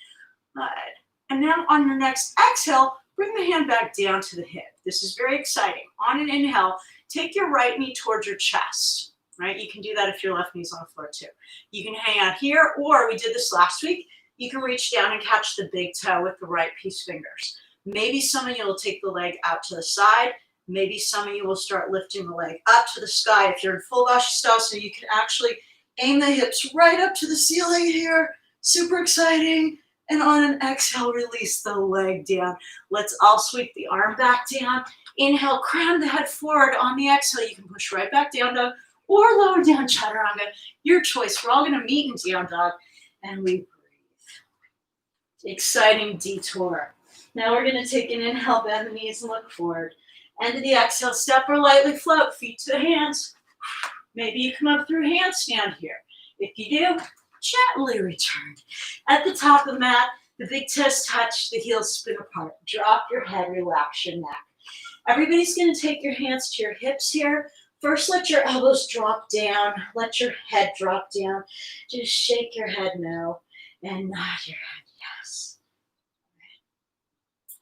And now on your next exhale, bring the hand back down to the hip. This is very exciting. On an inhale, take your right knee towards your chest. Right. You can do that if your left knee's on the floor too. You can hang out here, or we did this last week. You can reach down and catch the big toe with the right peace fingers. Maybe some of you will take the leg out to the side. Maybe some of you will start lifting the leg up to the sky. If you're in full Vashisthasana, you can actually aim the hips right up to the ceiling here. Super exciting. And on an exhale, release the leg down. Let's all sweep the arm back down. Inhale, crown the head forward. On the exhale, you can push right back down dog or lower down chaturanga. Your choice. We're all going to meet in down dog. And we breathe. Exciting detour. Now we're going to take an inhale, bend the knees and look forward. End of the exhale, step or lightly float, feet to the hands. Maybe you come up through handstand here. If you do, gently return. At the top of the mat, the big toes touch, the heels spin apart. Drop your head, relax your neck. Everybody's going to take your hands to your hips here. First, let your elbows drop down. Let your head drop down. Just shake your head no and nod your head yes.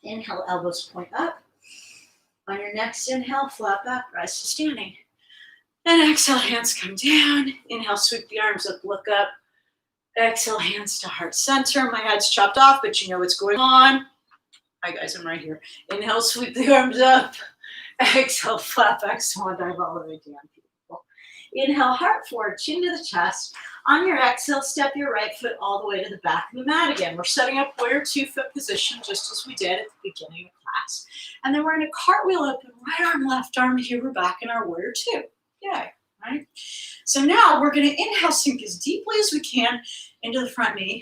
Inhale, elbows point up. On your next inhale, flat back, rise to standing. And exhale, hands come down. Inhale, sweep the arms up, look up. Exhale, hands to heart center. My head's chopped off, but you know what's going on. Hi guys, I'm right here. Inhale, sweep the arms up. Exhale, flat back, swan dive all the way down. Beautiful. Inhale, heart forward, chin to the chest. On your exhale, step your right foot all the way to the back of the mat again. We're setting up warrior 2-foot position, just as we did at the beginning of class. And then we're going to cartwheel open, right arm, left arm. Here we're back in our warrior 2. Yay, right? So now we're going to inhale, sink as deeply as we can into the front knee.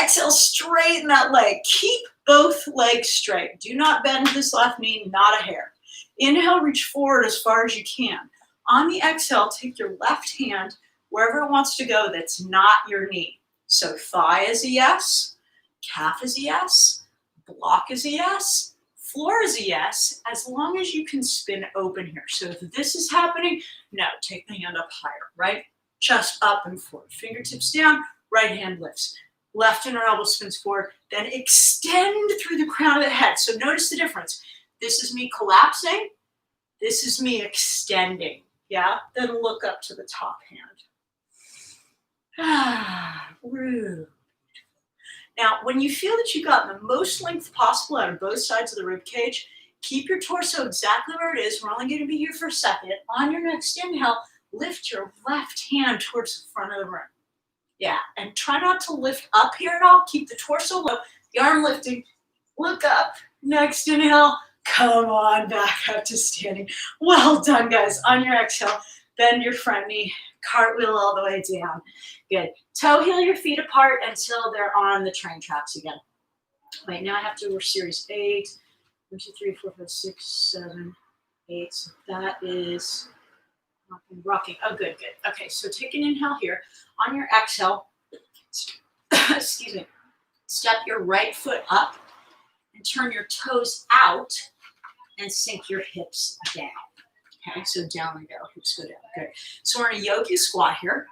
Exhale, straighten that leg. Keep both legs straight. Do not bend this left knee, not a hair. Inhale, reach forward as far as you can. On the exhale, take your left hand wherever it wants to go that's not your knee. So thigh is a yes, calf is a yes, block is a yes, floor is a yes, as long as you can spin open here. So if this is happening, no, take the hand up higher, right? Chest up and forward, fingertips down, right hand lifts. Left inner elbow spins forward, then extend through the crown of the head. So notice the difference. This is me collapsing. This is me extending. Yeah, then look up to the top hand. Rude. Now, when you feel that you've gotten the most length possible out of both sides of the rib cage, keep your torso exactly where it is. We're only going to be here for a second. On your next inhale, lift your left hand towards the front of the room. Yeah, and try not to lift up here at all. Keep the torso low, the arm lifting. Look up. Next inhale, come on back up to standing. Well done, guys. On your exhale, bend your front knee, cartwheel all the way down. Good. Toe heel your feet apart until they're on the train tracks again. Wait, now I have to, we're series 8. 1, 2, 3, 4, 5, 6, 7, 8. So that is rocking. Oh, good, good. Okay, so take an inhale here. On your exhale, excuse me, step your right foot up and turn your toes out and sink your hips down. Okay, so down we go, hips go down. Good. So we're in a yogi squat here.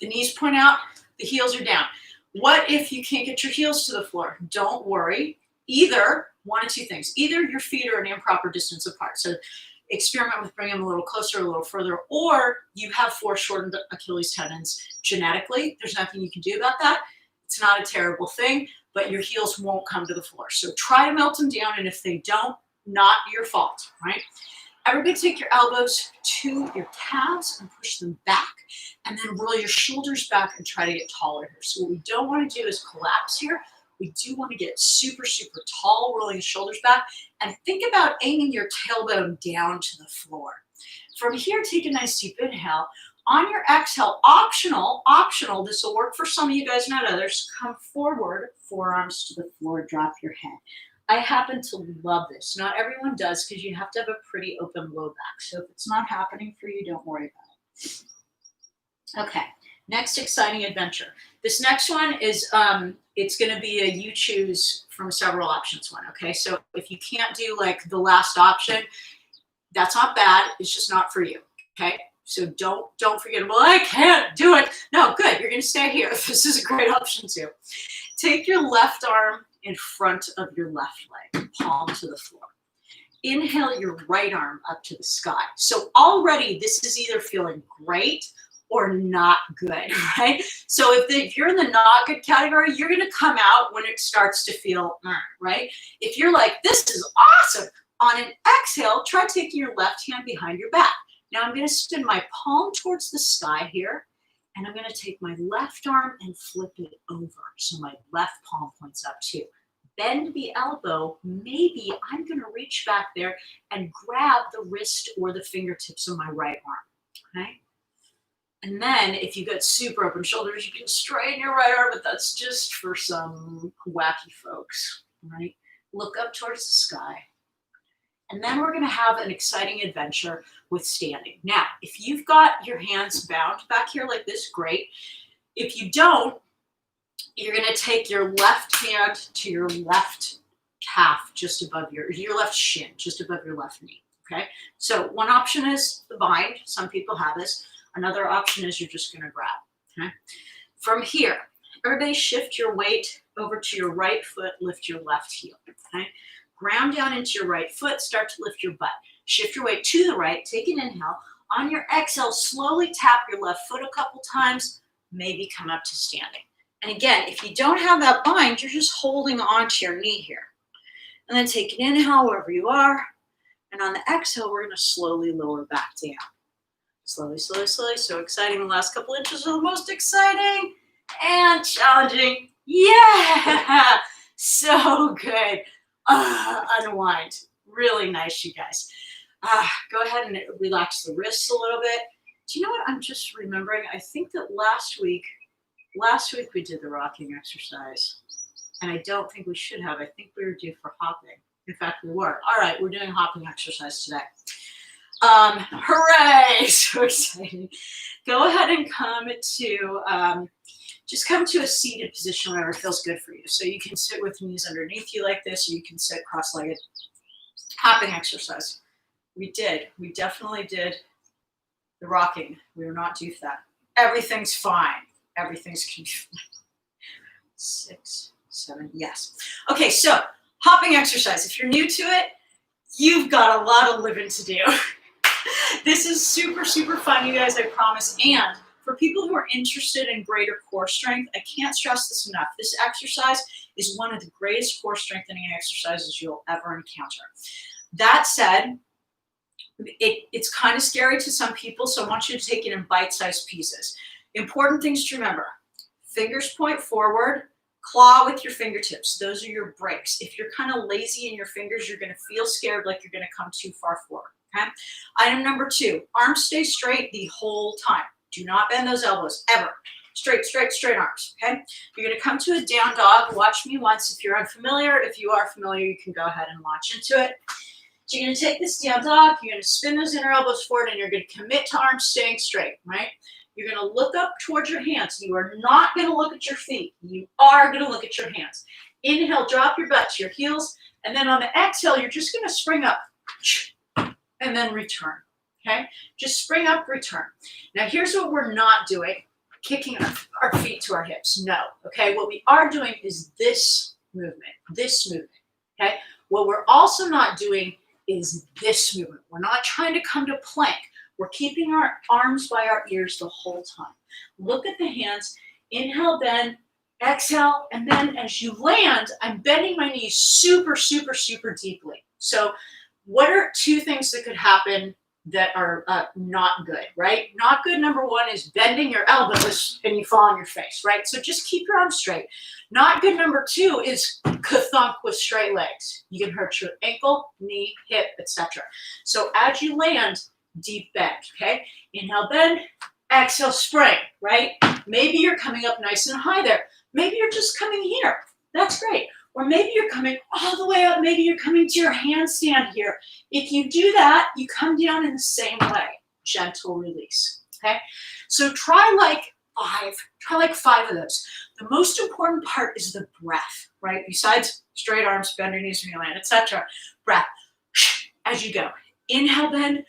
The knees point out, the heels are down. What if you can't get your heels to the floor? Don't worry. Either one of two things. Either your feet are an improper distance apart. So experiment with bringing them a little closer, a little further, or you have foreshortened Achilles tendons genetically. There's nothing you can do about that. It's not a terrible thing, but your heels won't come to the floor. So try to melt them down, and if they don't, not your fault, right? Everybody take your elbows to your calves and push them back, and then roll your shoulders back and try to get taller here. So what we don't want to do is collapse here. We do want to get super, super tall, rolling the shoulders back, and think about aiming your tailbone down to the floor. From here, take a nice deep inhale. On your exhale, optional, this will work for some of you guys, not others. Come forward, forearms to the floor, drop your head. I happen to love this. Not everyone does because you have to have a pretty open low back. So if it's not happening for you, don't worry about it. Okay, next exciting adventure. This next one is, it's going to be a you choose from several options one, okay? So if you can't do like the last option, that's not bad. It's just not for you, okay? So don't forget, well, I can't do it. No, good. You're going to stay here. This is a great option too. Take your left arm in front of your left leg, palm to the floor. Inhale your right arm up to the sky. So already this is either feeling great or not good, right? So if you're in the not good category, you're going to come out when it starts to feel, right? If you're like, this is awesome, on an exhale, try taking your left hand behind your back. Now I'm going to spin my palm towards the sky here, and I'm going to take my left arm and flip it over. So my left palm points up too. Bend the elbow. Maybe I'm going to reach back there and grab the wrist or the fingertips of my right arm, okay? And then if you got super open shoulders, you can straighten your right arm, but that's just for some wacky folks, right? Look up towards the sky. And then we're going to have an exciting adventure with standing. Now, if you've got your hands bound back here like this, great. If you don't, you're going to take your left hand to your left calf just above your left shin, just above your left knee, okay? So one option is the bind. Some people have this. Another option is you're just going to grab, okay? From here, everybody shift your weight over to your right foot, lift your left heel, okay? Ground down into your right foot, start to lift your butt. Shift your weight to the right, take an inhale. On your exhale, slowly tap your left foot a couple times, maybe come up to standing. And again, if you don't have that bind, you're just holding onto your knee here. And then take an inhale wherever you are. And on the exhale, we're going to slowly lower back down. Slowly, slowly, slowly. So exciting. The last couple inches are the most exciting and challenging. Yeah! So good. Unwind. Really nice, you guys. Go ahead and relax the wrists a little bit. Do you know what I'm just remembering? I think that last week we did the rocking exercise, and I don't think we should have. I think we were due for hopping. In fact, we were. All right, we're doing hopping exercise today. Hooray! So exciting. Go ahead and come to, just come to a seated position wherever feels good for you. So you can sit with knees underneath you like this, or you can sit cross-legged. Hopping exercise. We definitely did the rocking. We were not due for that. Everything's fine. Everything's fine. 6, 7, yes. Okay, so hopping exercise. If you're new to it, you've got a lot of living to do. This is super, super fun, you guys, I promise. And for people who are interested in greater core strength, I can't stress this enough. This exercise is one of the greatest core strengthening exercises you'll ever encounter. That said, it's kind of scary to some people, so I want you to take it in bite-sized pieces. Important things to remember. Fingers point forward, claw with your fingertips. Those are your brakes. If you're kind of lazy in your fingers, you're going to feel scared like you're going to come too far forward. Okay? Item number 2, arms stay straight the whole time. Do not bend those elbows, ever. Straight, straight, straight arms, okay? You're gonna come to a down dog. Watch me once if you're unfamiliar. If you are familiar, you can go ahead and launch into it. So you're gonna take this down dog, you're gonna spin those inner elbows forward, and you're gonna commit to arms staying straight, right? You're gonna look up towards your hands. You are not gonna look at your feet. You are gonna look at your hands. Inhale, drop your butt to your heels, and then on the exhale, you're just gonna spring up, and then return. Okay, just spring up, return. Now here's what we're not doing, kicking our feet to our hips. No, okay, what we are doing is this movement, okay? What we're also not doing is this movement. We're not trying to come to plank. We're keeping our arms by our ears the whole time. Look at the hands, inhale, bend, exhale, and then as you land, I'm bending my knees super, super, super deeply. So what are 2 things that could happen that are not good, right? Not good, number 1, is bending your elbows and you fall on your face, right? So just keep your arms straight. Not good, number 2, is ka-thunk with straight legs. You can hurt your ankle, knee, hip, etc. So as you land, deep bend, okay? Inhale, bend, exhale, spring, right? Maybe you're coming up nice and high there. Maybe you're just coming here. That's great. Or maybe you're coming all the way up. Maybe you're coming to your handstand here. If you do that, you come down in the same way. Gentle release, okay? So try like 5 of those. The most important part is the breath, right? Besides straight arms, bend your knees when you land, etc. Breath, as you go. Inhale, bend,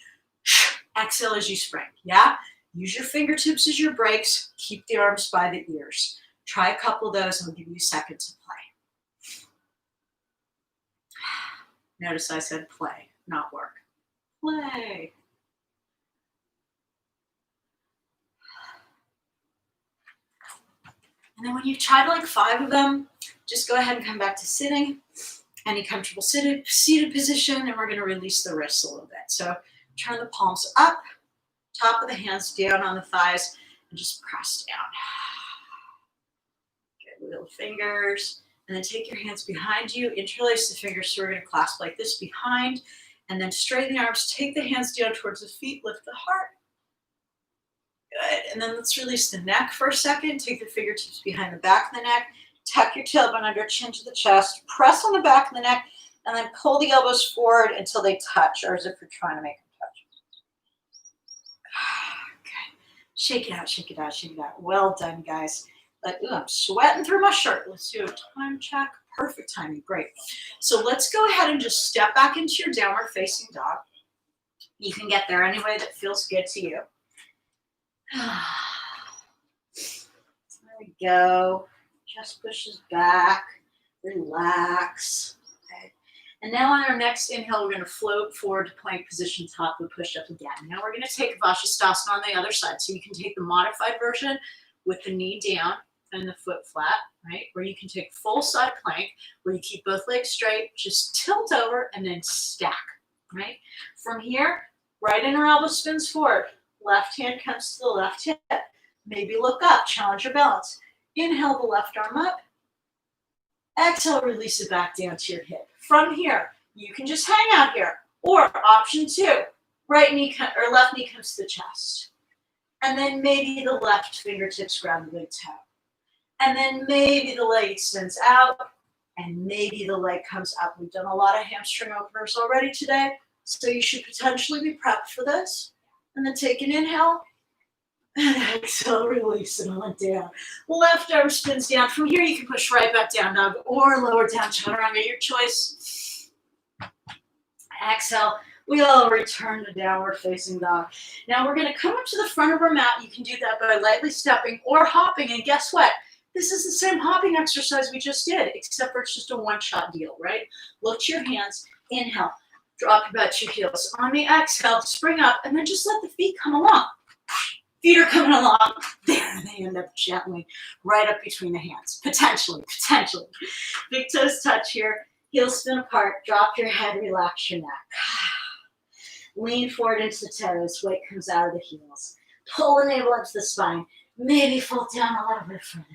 exhale as you spring, yeah? Use your fingertips as your brakes. Keep the arms by the ears. Try a couple of those and I'll give you a second to play. Notice I said play, not work. Play. And then when you've tried like 5 of them, just go ahead and come back to sitting. Any comfortable seated position, and we're going to release the wrists a little bit. So turn the palms up, top of the hands down on the thighs, and just press down. Good, little fingers. And then take your hands behind you, interlace the fingers, so we're going to clasp like this behind, and then straighten the arms, take the hands down towards the feet, lift the heart. Good, and then let's release the neck for a second, take the fingertips behind the back of the neck, tuck your tailbone under, chin to the chest, press on the back of the neck, and then pull the elbows forward until they touch, or as if you're trying to make them touch. Okay, shake it out, shake it out, shake it out. Well done, guys. Ooh, I'm sweating through my shirt. Let's do a time check. Perfect timing, great. So let's go ahead and just step back into your downward facing dog. You can get there any way that feels good to you. There we go. Chest pushes back. Relax. Okay. And now on our next inhale, we're going to float forward to plank position, top of the push-up again. Now we're going to take Vashisthasana on the other side. So you can take the modified version with the knee down and the foot flat, right? Or you can take full side plank where you keep both legs straight, just tilt over and then stack, right? From here, right inner elbow spins forward. Left hand comes to the left hip. Maybe look up, challenge your balance. Inhale the left arm up. Exhale, release it back down to your hip. From here, you can just hang out here. Or option 2, right knee or left knee comes to the chest. And then maybe the left fingertips grab the big toe. And then maybe the leg extends out, and maybe the leg comes up. We've done a lot of hamstring openers already today, so you should potentially be prepped for this. And then take an inhale, and exhale, release it on down. Left arm spins down. From here, you can push right back down dog or lower down chaturanga, your choice. Exhale. We all return to downward facing dog. Now we're going to come up to the front of our mat. You can do that by lightly stepping or hopping. And guess what? This is the same hopping exercise we just did, except for it's just a one-shot deal, right? Look to your hands. Inhale. Drop your butt to your heels. On the exhale, spring up, and then just let the feet come along. Feet are coming along. There, they end up gently right up between the hands. Potentially. Big toes touch here. Heels spin apart. Drop your head. Relax your neck. Lean forward into the toes. Weight comes out of the heels. Pull the navel into the spine. Maybe fold down a little bit further.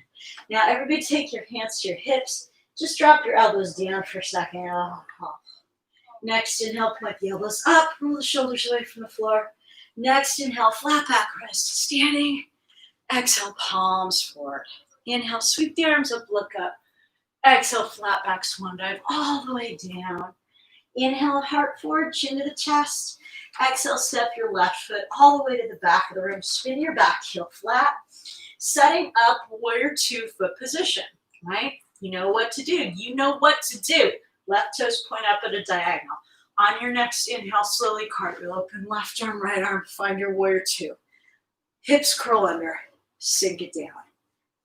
Now, everybody take your hands to your hips. Just drop your elbows down for a second. Next, inhale, point the elbows up. Roll the shoulders away from the floor. Next, inhale, flat back, rise to standing. Exhale, palms forward. Inhale, sweep the arms up, look up. Exhale, flat back, swan dive all the way down. Inhale, heart forward, chin to the chest. Exhale, step your left foot all the way to the back of the room. Spin your back heel flat. Setting up warrior 2 foot position, right? You know what to do. You know what to do. Left toes point up at a diagonal. On your next inhale, slowly cartwheel open. Left arm, right arm. Find your warrior 2. Hips curl under. Sink it down.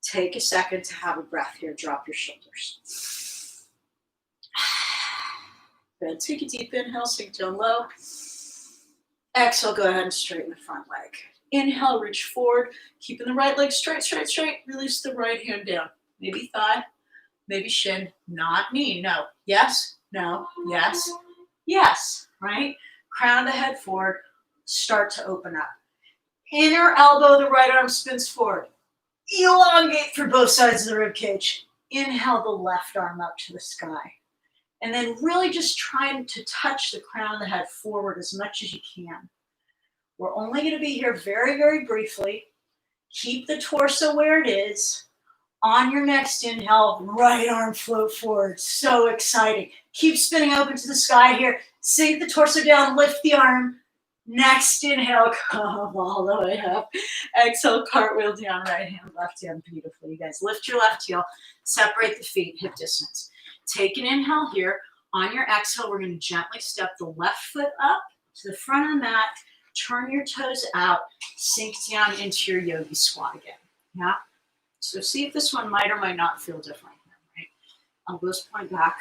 Take a second to have a breath here. Drop your shoulders. Good. Take a deep inhale. Sink down low. Exhale, go ahead and straighten the front leg. Inhale, reach forward. Keeping the right leg straight. Release the right hand down. Maybe thigh. Maybe shin. Not knee. No. Yes. No. Yes. Yes. Right? Crown the head forward. Start to open up. Inner elbow, the right arm spins forward. Elongate through both sides of the rib cage. Inhale the left arm up to the sky. And then really just trying to touch the crown of the head forward as much as you can. We're only going to be here very, very briefly. Keep the torso where it is. On your next inhale, right arm float forward. So exciting. Keep spinning open to the sky here. Sink the torso down, lift the arm. Next inhale, come all the way up. Exhale, cartwheel down, right hand, left hand. Beautiful. You guys lift your left heel. Separate the feet, hip distance. Take an inhale here. On your exhale, we're going to gently step the left foot up to the front of the mat. Turn your toes out. Sink down into your yogi squat again. Yeah? So see if this one might or might not feel different. Right? Elbows point back.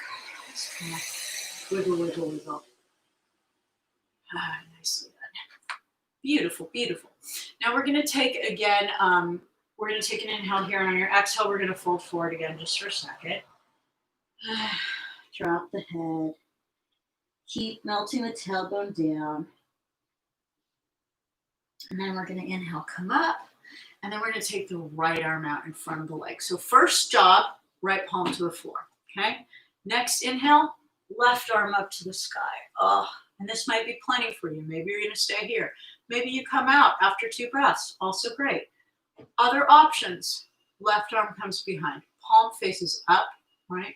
Just kind of wiggle. Nicely done. Beautiful. Now we're going to take, again, We're going to take an inhale here, and on your exhale, we're going to fold forward again just for a second. Drop the head. Keep melting the tailbone down. And then we're going to inhale, come up, and then we're going to take the right arm out in front of the leg. So first job, right palm to the floor, okay? Next inhale, left arm up to the sky. Oh, and this might be plenty for you. Maybe you're going to stay here. Maybe you come out after 2 breaths. Also great. Other options, left arm comes behind. Palm faces up, right?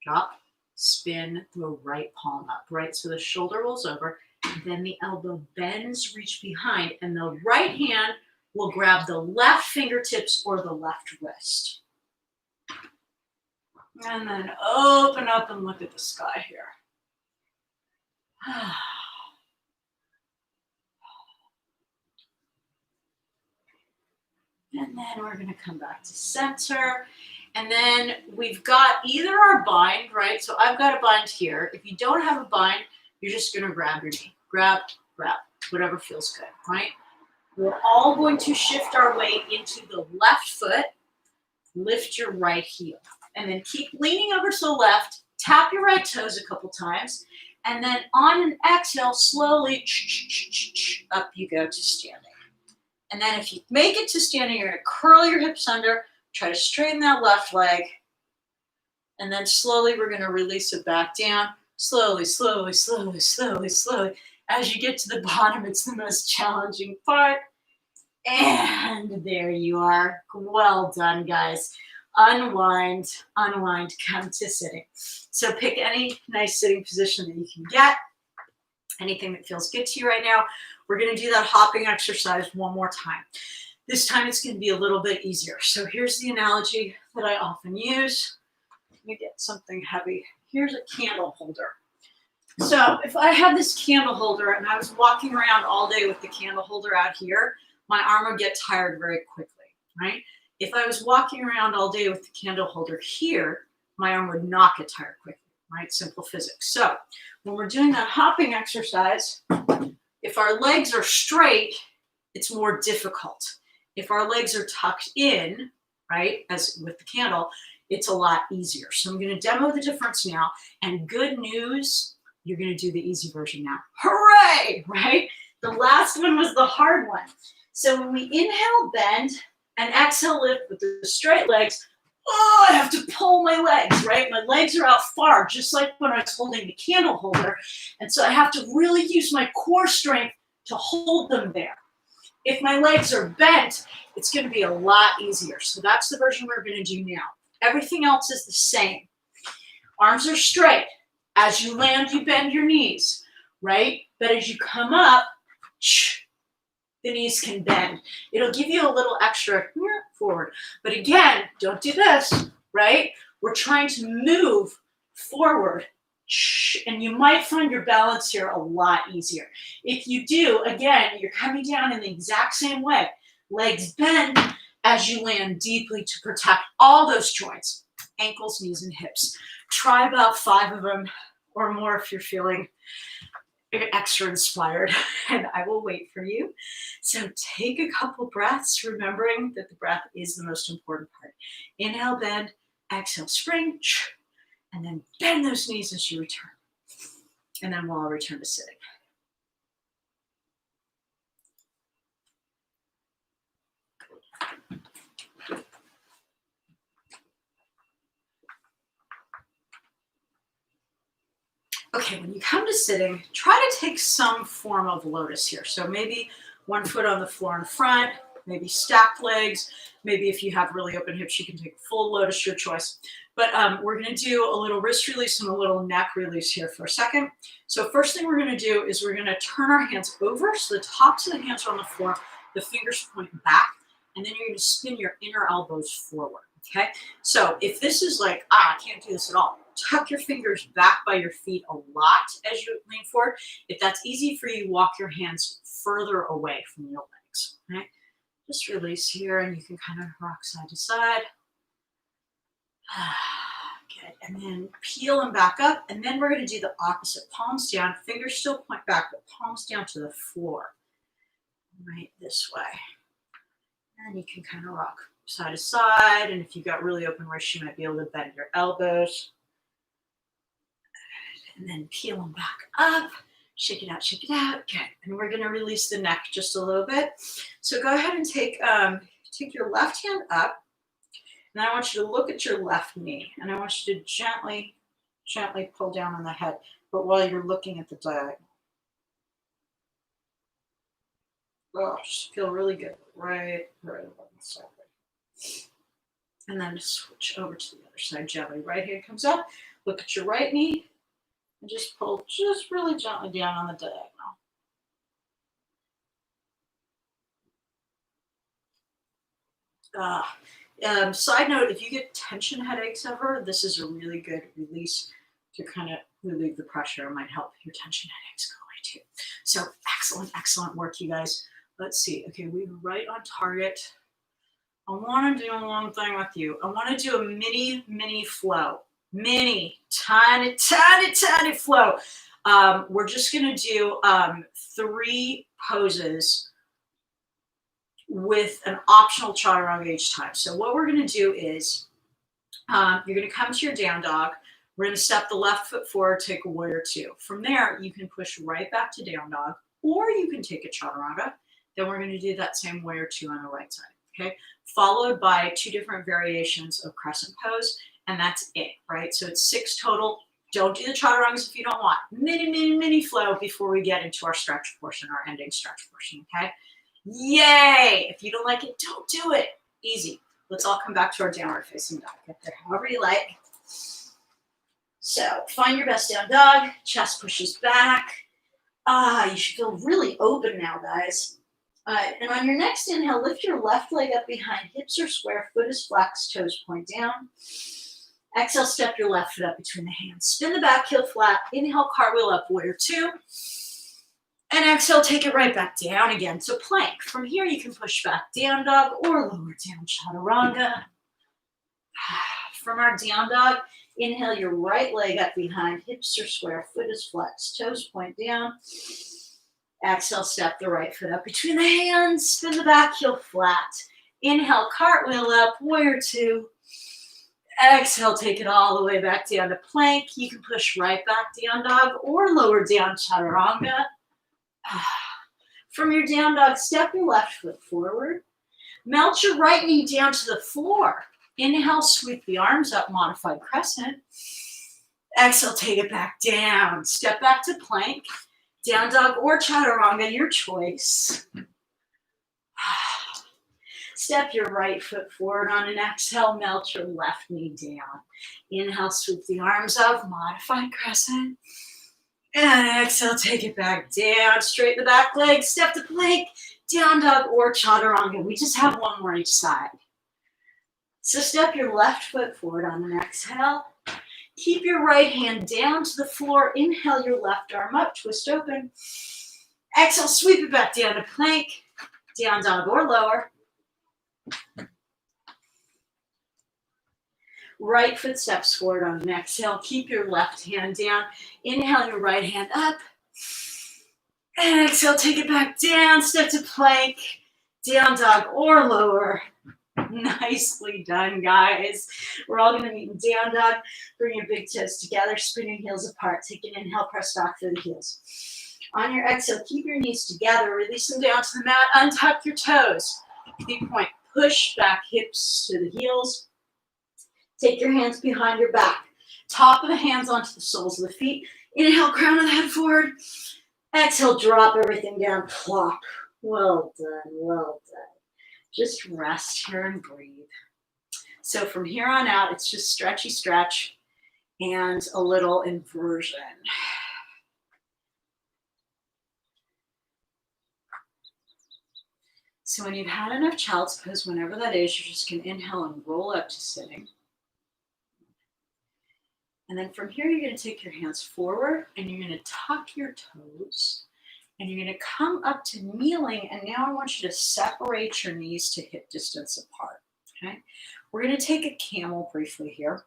Drop, spin the right palm up, right? So the shoulder rolls over, and then the elbow bends, reach behind, and the right hand will grab the left fingertips or the left wrist. And then open up and look at the sky here. And then we're going to come back to center. And then we've got either our bind, right? So I've got a bind here. If you don't have a bind, you're just going to grab your knee. Grab, whatever feels good, right? We're all going to shift our weight into the left foot. Lift your right heel. And then keep leaning over to the left. Tap your right toes a couple times. And then on an exhale, slowly up you go to standing. And then if you make it to standing, you're going to curl your hips under. Try to straighten that left leg. And then slowly we're going to release it back down. Slowly, slowly, slowly, slowly, slowly. As you get to the bottom, it's the most challenging part. And there you are. Well done, guys. Unwind, unwind, come to sitting. So pick any nice sitting position that you can get. Anything that feels good to you right now. We're going to do that hopping exercise one more time. This time it's going to be a little bit easier. So here's the analogy that I often use. Let me get something heavy. Here's a candle holder. So if I had this candle holder and I was walking around all day with the candle holder out here, my arm would get tired very quickly, right? If I was walking around all day with the candle holder here, my arm would not get tired quickly, right? Simple physics. So when we're doing that hopping exercise, if our legs are straight, it's more difficult. If our legs are tucked in, right, as with the candle, it's a lot easier. So I'm going to demo the difference now. And good news, you're going to do the easy version now. Hooray, right? The last one was the hard one. So when we inhale, bend, and exhale, lift with the straight legs, oh, I have to pull my legs, right? My legs are out far, just like when I was holding the candle holder. And so I have to really use my core strength to hold them there. If my legs are bent, it's going to be a lot easier. So that's the version we're going to do now. Everything else is the same. Arms are straight. As you land, you bend your knees, right? But as you come up, the knees can bend. It'll give you a little extra forward. But again, don't do this, right? We're trying to move forward. And you might find your balance here a lot easier. If you do, again, you're coming down in the exact same way. Legs bend as you land deeply to protect all those joints, ankles, knees, and hips. Try about 5 of them or more if you're feeling extra inspired, and I will wait for you. So take a couple breaths, remembering that the breath is the most important part. Inhale, bend, exhale, spring, and then bend those knees as you return. And then we'll all return to sitting. Okay, when you come to sitting, try to take some form of lotus here. So maybe one foot on the floor in front, maybe stacked legs. Maybe if you have really open hips, you can take full lotus, your choice. But we're going to do a little wrist release and a little neck release here for a second. So first thing we're going to do is we're going to turn our hands over. So the tops of the hands are on the floor, the fingers point back, and then you're going to spin your inner elbows forward. Okay, so if this is like, I can't do this at all, tuck your fingers back by your feet a lot as you lean forward. If that's easy for you, walk your hands further away from your legs. Okay, just release here, and you can kind of rock side to side. Good, and then peel them back up, and then we're going to do the opposite. Palms down, fingers still point back, but palms down to the floor. Right this way. And you can kind of rock side to side. And if you've got really open wrists, you might be able to bend your elbows. And then peel them back up. Shake it out, shake it out. Good. And we're going to release the neck just a little bit. So go ahead and take your left hand up. And I want you to look at your left knee. And I want you to gently, gently pull down on the head. But while you're looking at the diagonal. Oh, just feel really good. Right on the side. And then switch over to the other side gently. Right hand comes up. Look at your right knee. And just pull just really gently down on the diagonal. Side note, if you get tension headaches ever, this is a really good release to kind of relieve the pressure. It might help your tension headaches go away too. So excellent, excellent work, you guys. Let's see. Okay, we were right on target. I want to do one thing with you. I want to do a mini flow. Mini, tiny flow. We're just going to do 3 poses with an optional chaturanga each time. So what we're going to do is you're going to come to your down dog. We're going to step the left foot forward, take a warrior 2. From there, you can push right back to down dog, or you can take a chaturanga. Then we're going to do that same warrior 2 on the right side. Okay, followed by 2 different variations of crescent pose. And that's it, right? So it's 6 total. Don't do the chaturangas if you don't want. Mini flow before we get into our stretch portion, our ending stretch portion, okay? Yay! If you don't like it, don't do it. Easy. Let's all come back to our downward facing dog. Get there however you like. So find your best down dog. Chest pushes back. You should feel really open now, guys. And on your next inhale, lift your left leg up behind. Hips are square, foot is flexed, toes point down. Exhale, step your left foot up between the hands. Spin the back heel flat. Inhale, cartwheel up, warrior 2. And exhale, take it right back down again. So plank. From here, you can push back down dog or lower down chaturanga. From our down dog, inhale your right leg up behind. Hips are square, foot is flexed, toes point down. Exhale, step the right foot up between the hands. Spin the back heel flat. Inhale, cartwheel up, warrior 2. Exhale, take it all the way back down to plank. You can push right back down dog or lower down chaturanga. From your down dog, step your left foot forward. Melt your right knee down to the floor. Inhale, sweep the arms up, modified crescent. Exhale, take it back down. Step back to plank. Down dog or chaturanga, your choice. Step your right foot forward on an exhale, melt your left knee down. Inhale, sweep the arms up, modified crescent. And exhale, take it back down, straighten the back leg, step to plank, down dog or chaturanga. We just have one more each side. So step your left foot forward on an exhale. Keep your right hand down to the floor. Inhale your left arm up, twist open. Exhale, sweep it back down to plank, down dog or lower. Right foot steps forward on an exhale. Keep your left hand down. Inhale your right hand up. And exhale, take it back down. Step to plank, down dog or lower. Nicely done, guys. We're all going to meet in down dog. Bring your big toes together. Spin your heels apart. Take an inhale, press back through the heels. On your exhale, keep your knees together. Release them down to the mat. Untuck your toes. Big point. Push back hips to the heels. Take your hands behind your back. Top of the hands onto the soles of the feet. Inhale, crown of the head forward. Exhale, drop everything down. Plop. Well done, well done. Just rest here and breathe. So from here on out, it's just stretchy stretch and a little inversion. So when you've had enough child's pose, whenever that is, you're just going to inhale and roll up to sitting. And then from here, you're going to take your hands forward and you're going to tuck your toes. And you're going to come up to kneeling. And now I want you to separate your knees to hip distance apart. Okay. We're going to take a camel briefly here.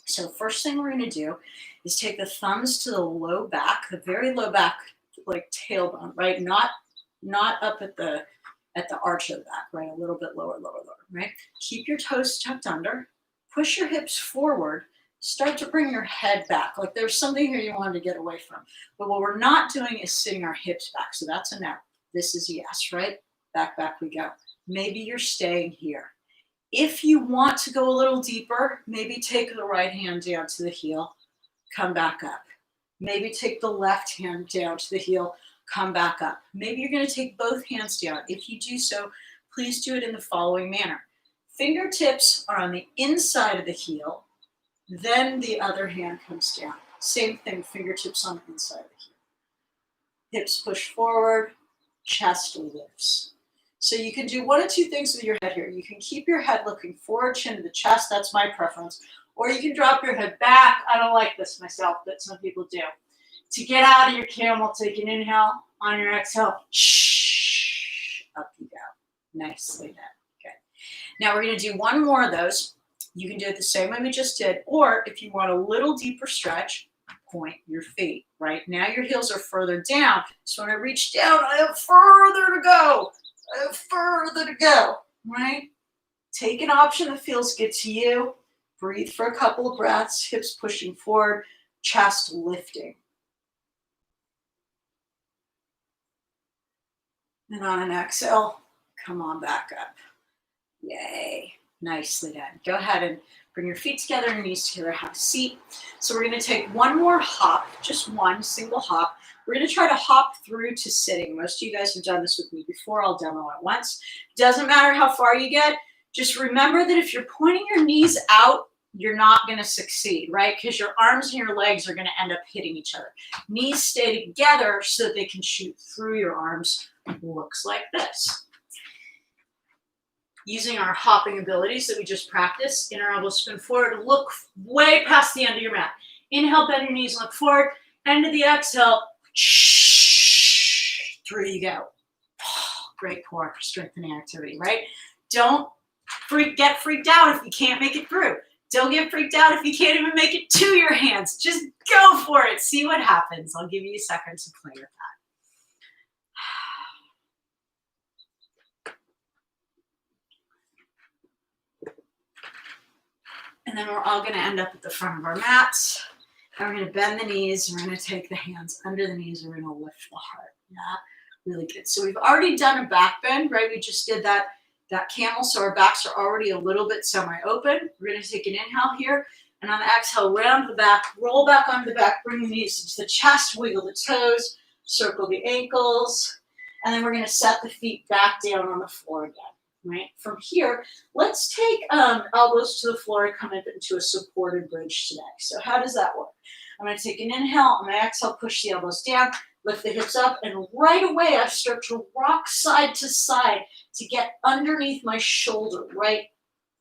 So first thing we're going to do is take the thumbs to the low back, the very low back, like tailbone, right? Not up at the at the arch of the back, right? A little bit lower, lower, lower, right? Keep your toes tucked under, push your hips forward, start to bring your head back. Like there's something here you wanted to get away from. But what we're not doing is sitting our hips back. So that's a no. This is a yes, right? Back, back we go. Maybe you're staying here. If you want to go a little deeper, maybe take the right hand down to the heel, come back up. Maybe take the left hand down to the heel, come back up. Maybe you're going to take both hands down. If you do so, please do it in the following manner. Fingertips are on the inside of the heel, then the other hand comes down. Same thing, fingertips on the inside of the heel. Hips push forward, chest lifts. So you can do one of two things with your head here. You can keep your head looking forward, chin to the chest. That's my preference. Or you can drop your head back. I don't like this myself, but some people do. To get out of your camel, take an inhale. On your exhale, shh, up you go. Nicely done. Okay. Now we're going to do one more of those. You can do it the same way we just did. Or if you want a little deeper stretch, point your feet. Right now your heels are further down. So when I reach down, I have further to go. I have further to go. Right? Take an option that feels good to you. Breathe for a couple of breaths, hips pushing forward, chest lifting. And on an exhale, come on back up. Yay, nicely done. Go ahead and bring your feet together and your knees together, have a seat. So we're gonna take one more hop, just one single hop. We're gonna try to hop through to sitting. Most of you guys have done this with me before. I'll demo it once. Doesn't matter how far you get. Just remember that if you're pointing your knees out, you're not going to succeed, right? Because your arms and your legs are going to end up hitting each other. Knees stay together so that they can shoot through your arms. Looks like this. Using our hopping abilities that we just practiced, inner elbow spin forward, look way past the end of your mat. Inhale, bend your knees, look forward. End of the exhale, through you go. Great core strengthening activity, right? Don't get freaked out if you can't make it through. Don't get freaked out if you can't even make it to your hands. Just go for it. See what happens. I'll give you a second to play with that. And then we're all going to end up at the front of our mats. And we're going to bend the knees. We're going to take the hands under the knees. We're going to lift the heart. Yeah, really good. So we've already done a back bend, right? We just did that camel, so our backs are already a little bit semi-open. We're going to take an inhale here, and on the exhale, round the back, roll back onto the back, bring the knees into the chest, wiggle the toes, circle the ankles, and then we're going to set the feet back down on the floor again, right? From here, let's take elbows to the floor and come up into a supported bridge today. So how does that work? I'm going to take an inhale, on my exhale, push the elbows down, lift the hips up, and right away I start to rock side to side to get underneath my shoulder, right?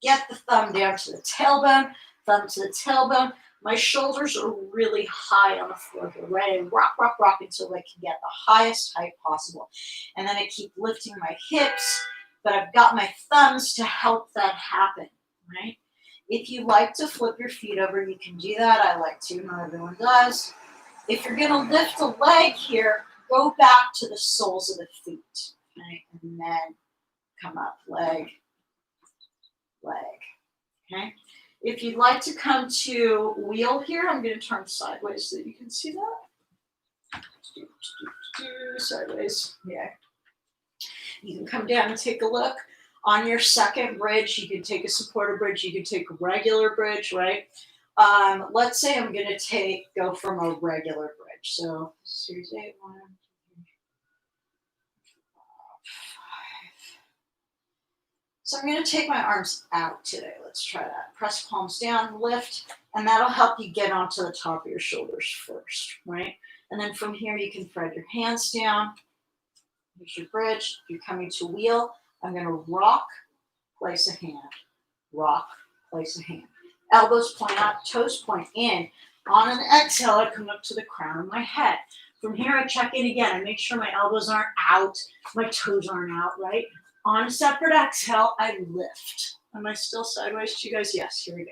Get the thumb down to the tailbone, thumb to the tailbone. My shoulders are really high on the floor here, right? And rock, rock, rock until I can get the highest height possible. And then I keep lifting my hips, but I've got my thumbs to help that happen, right? If you like to flip your feet over, you can do that. I like to, not everyone does. If you're going to lift a leg here, go back to the soles of the feet, right? And then come up, leg, leg, okay? If you'd like to come to wheel here, I'm going to turn sideways so that you can see that. Sideways, yeah. You can come down and take a look. On your second bridge, you can take a supported bridge, you can take a regular bridge, right? Let's say I'm going to go from a regular bridge. So, series 8, 1, 2, 3, 4, 5. So I'm going to take my arms out today. Let's try that. Press palms down, lift, and that'll help you get onto the top of your shoulders first, right? And then from here, you can thread your hands down. Here's your bridge. If you're coming to wheel, I'm going to rock, place a hand. Rock, place a hand. Elbows point out, toes point in. On an exhale, I come up to the crown of my head. From here, I check in again. I make sure my elbows aren't out, my toes aren't out, right? On a separate exhale, I lift. Am I still sideways to you guys? Yes, here we go.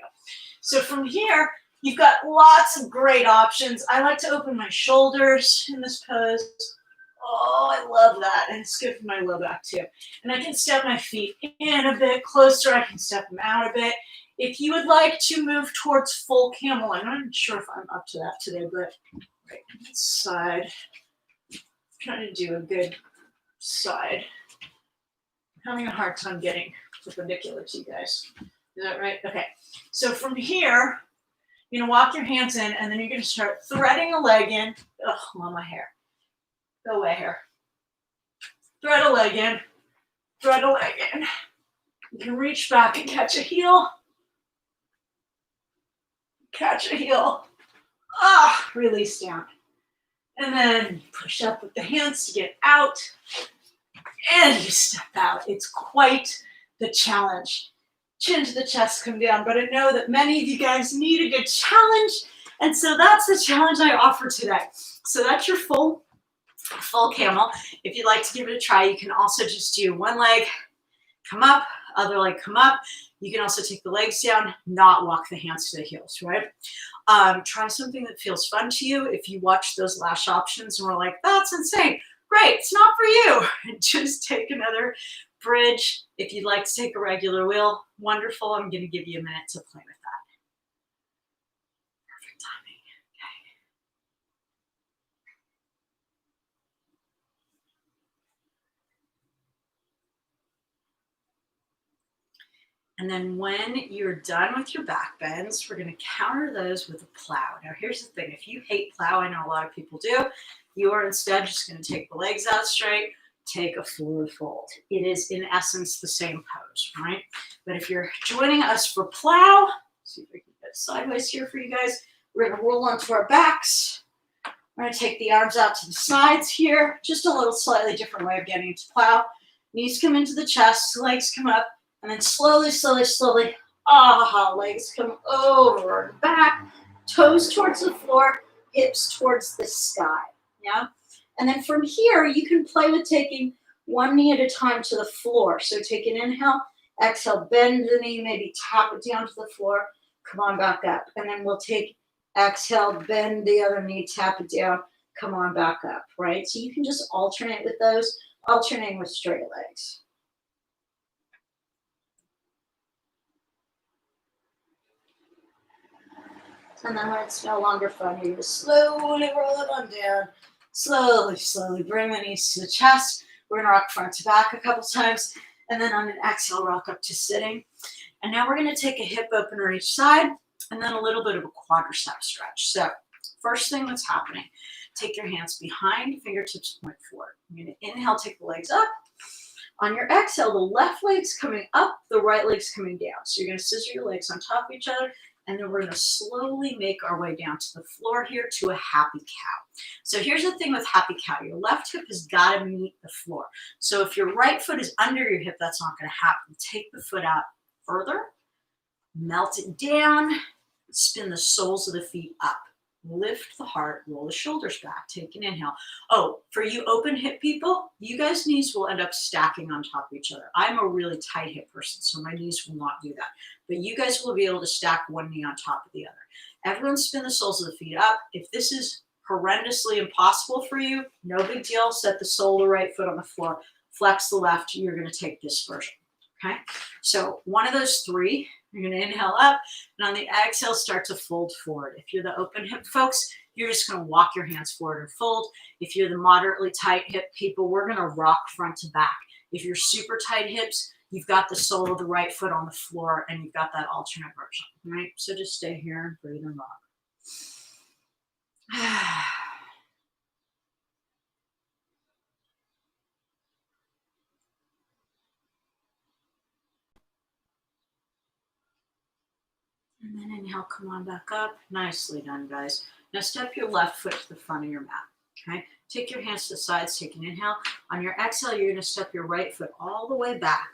So from here, you've got lots of great options. I like to open my shoulders in this pose. Oh, I love that. And it's good for my low back too. And I can step my feet in a bit closer. I can step them out a bit. If you would like to move towards full camel, I'm not sure if I'm up to that today, but right side, I'm trying to do a good side. I'm having a hard time getting perpendicular to you guys. Is that right? Okay. So from here, you're going to walk your hands in, and then you're going to start threading a leg in. Oh, on my hair. Go away, hair. Thread a leg in. Thread a leg in. You can reach back and catch a heel. Catch a heel. Ah, release down. And then push up with the hands to get out. And you step out. It's quite the challenge. Chin to the chest, come down. But I know that many of you guys need a good challenge. And so that's the challenge I offer today. So that's your full camel. If you'd like to give it a try, you can also just do one leg, come up, other leg, come up. You can also take the legs down, not walk the hands to the heels, right? Try something that feels fun to you. If you watch those lash options and we're like, that's insane, great, it's not for you. Just take another bridge. If you'd like to take a regular wheel, wonderful. I'm going to give you a minute to play with that. Perfect timing. Okay. And then when you're done with your back bends, we're going to counter those with a plow. Now, here's the thing. If you hate plow, I know a lot of people do, you are instead just going to take the legs out straight, take a forward fold. It is, in essence, the same pose, right? But if you're joining us for plow, see if we can get sideways here for you guys. We're going to roll onto our backs. We're going to take the arms out to the sides here. Just a little slightly different way of getting into plow. Knees come into the chest, legs come up, and then slowly, legs come over and back, toes towards the floor, hips towards the sky, yeah? And then from here, you can play with taking one knee at a time to the floor. So take an inhale, exhale, bend the knee, maybe tap it down to the floor, come on back up. And then we'll take exhale, bend the other knee, tap it down, come on back up, right? So you can just alternate with those, alternating with straight legs. And then when it's no longer fun, you're going to slowly roll it on down. Slowly bring the knees to the chest. We're going to rock front to back a couple times. And then on an exhale, rock up to sitting. And now we're going to take a hip opener each side and then a little bit of a quadricep stretch. So first thing that's happening, take your hands behind, fingertips point forward. You're going to inhale, take the legs up. On your exhale, the left leg's coming up, the right leg's coming down. So you're going to scissor your legs on top of each other. And then we're going to slowly make our way down to the floor here to a happy cow. So here's the thing with happy cow. Your left hip has got to meet the floor. So if your right foot is under your hip, that's not going to happen. Take the foot out further, melt it down, spin the soles of the feet up. Lift the heart, roll the shoulders back, take an inhale. Oh, for you open hip people, you guys' knees will end up stacking on top of each other. I'm a really tight hip person, so my knees will not do that. But you guys will be able to stack one knee on top of the other. Everyone spin the soles of the feet up. If this is horrendously impossible for you, no big deal. Set the sole of the right foot on the floor, flex the left. You're going to take this version. Okay, so one of those three, you're going to inhale up, and on the exhale, start to fold forward. If you're the open hip folks, you're just going to walk your hands forward and fold. If you're the moderately tight hip people, we're going to rock front to back. If you're super tight hips, you've got the sole of the right foot on the floor, and you've got that alternate version, right? So just stay here, breathe and rock. And then inhale, come on back up. Nicely done, guys. Now step your left foot to the front of your mat, okay? Take your hands to the sides, take an inhale. On your exhale, you're gonna step your right foot all the way back.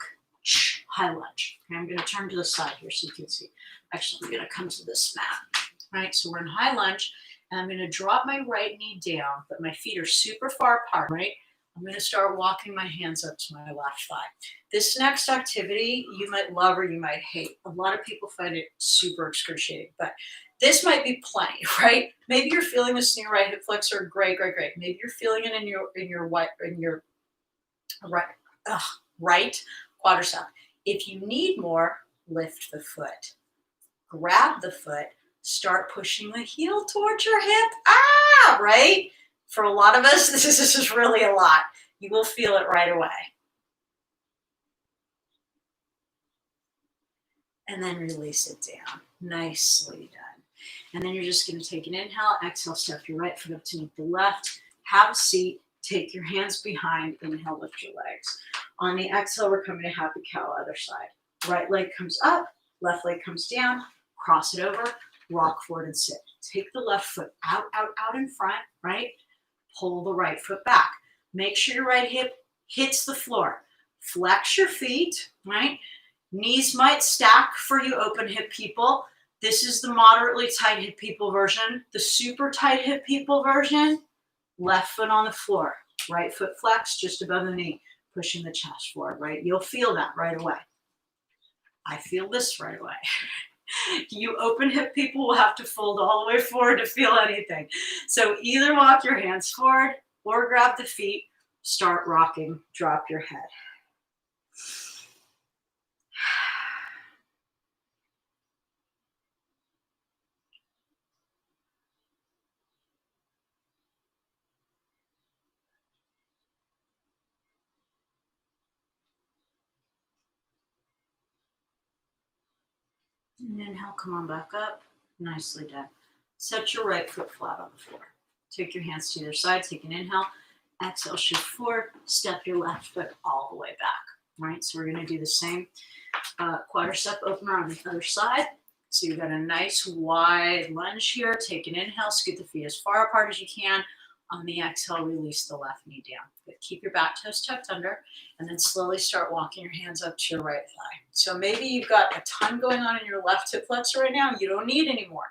High lunge. Okay, I'm gonna turn to the side here so you can see. Actually, I'm gonna come to this mat, right? So we're in high lunge, and I'm gonna drop my right knee down, but my feet are super far apart, right? I'm going to start walking my hands up to my left thigh. This next activity you might love or you might hate. A lot of people find it super excruciating, but this might be plenty, right? Maybe you're feeling this in your right hip flexor. Great, great, great. Maybe you're feeling it in your right quadricep. If you need more, lift the foot. Grab the foot. Start pushing the heel towards your hip. Ah, right? For a lot of us, this is really a lot. You will feel it right away. And then release it down. Nicely done. And then you're just going to take an inhale, exhale, step your right foot up to meet the left. Have a seat. Take your hands behind. Inhale, lift your legs. On the exhale, we're coming to happy cow, other side. Right leg comes up, left leg comes down. Cross it over, rock forward and sit. Take the left foot out in front, right? Pull the right foot back. Make sure your right hip hits the floor. Flex your feet, right? Knees might stack for you open hip people. This is the moderately tight hip people version. The super tight hip people version, left foot on the floor. Right foot flexed just above the knee, pushing the chest forward, right? You'll feel that right away. I feel this right away. You open hip people will have to fold all the way forward to feel anything. So either walk your hands forward or grab the feet, start rocking, drop your head. And inhale, come on back up. Nicely done. Set your right foot flat on the floor. Take your hands to either side. Take an inhale. Exhale, shift forward. Step your left foot all the way back. Right? So we're going to do the same quadricep opener on the other side. So you've got a nice wide lunge here. Take an inhale. Scoot the feet as far apart as you can. On the exhale, release the left knee down. Good. Keep your back toes tucked under, and then slowly start walking your hands up to your right thigh. So maybe you've got a ton going on in your left hip flexor right now. You don't need any more.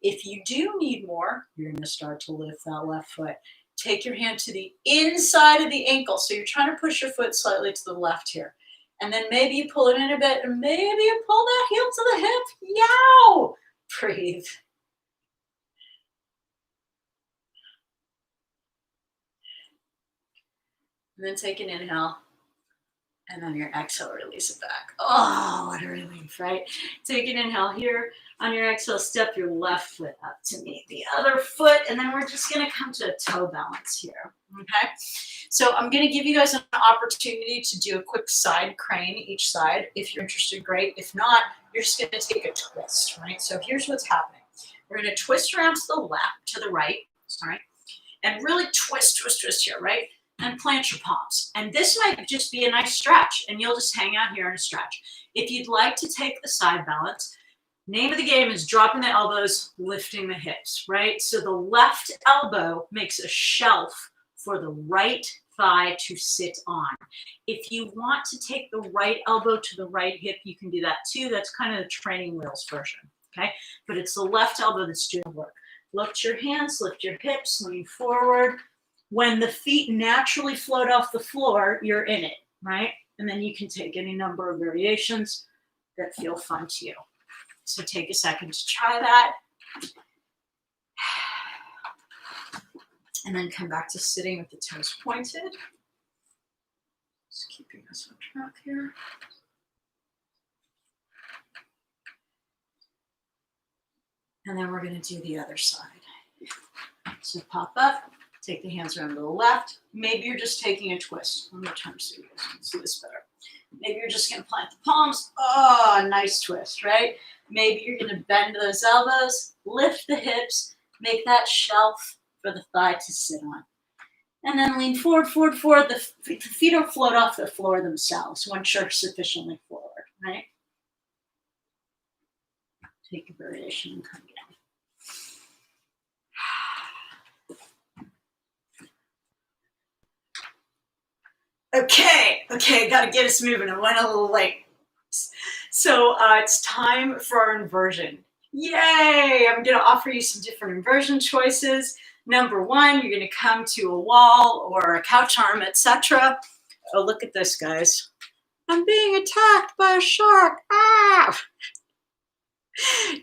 If you do need more, you're going to start to lift that left foot. Take your hand to the inside of the ankle. So you're trying to push your foot slightly to the left here. And then maybe you pull it in a bit, and maybe you pull that heel to the hip. Yow! Breathe. And then take an inhale, and then your exhale, release it back. Oh, what a relief, right? Take an inhale here. On your exhale, step your left foot up to meet the other foot, and then we're just going to come to a toe balance here, okay? So I'm going to give you guys an opportunity to do a quick side crane each side. If you're interested, great. If not, you're just going to take a twist, right? So here's what's happening. We're going to twist around to the left, to the right, sorry, and really twist here, right? And plant your palms. And this might just be a nice stretch, and you'll just hang out here and stretch. If you'd like to take the side balance, name of the game is dropping the elbows, lifting the hips, right? So the left elbow makes a shelf for the right thigh to sit on. If you want to take the right elbow to the right hip, you can do that too. That's kind of the training wheels version, okay? But it's the left elbow that's doing the work. Lift your hands, lift your hips, lean forward. When the feet naturally float off the floor, you're in it, right? And then you can take any number of variations that feel fun to you. So take a second to try that. And then come back to sitting with the toes pointed. Just keeping us on track here. And then we're going to do the other side. So pop up. Take the hands around to the left. Maybe you're just taking a twist. I'm going to turn so you guys can see this better. Maybe you're just going to plant the palms. Oh, nice twist, right? Maybe you're going to bend those elbows, lift the hips, make that shelf for the thigh to sit on. And then lean forward. The feet don't float off the floor themselves once you're sufficiently forward, right? Take a variation and come down. Okay, got to get us moving. I went a little late. So it's time for our inversion. Yay! I'm going to offer you some different inversion choices. Number one, you're going to come to a wall or a couch arm, etc. Oh, look at this, guys. I'm being attacked by a shark. Ah!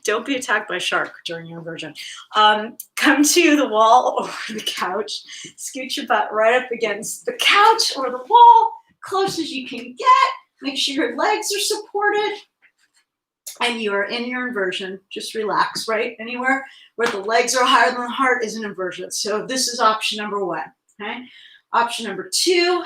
Don't be attacked by a shark during your inversion. Come to the wall or the couch. Scoot your butt right up against the couch or the wall, close as you can get. Make sure your legs are supported. And you are in your inversion. Just relax, right? Anywhere where the legs are higher than the heart is an inversion. So this is option number one, okay? Option number two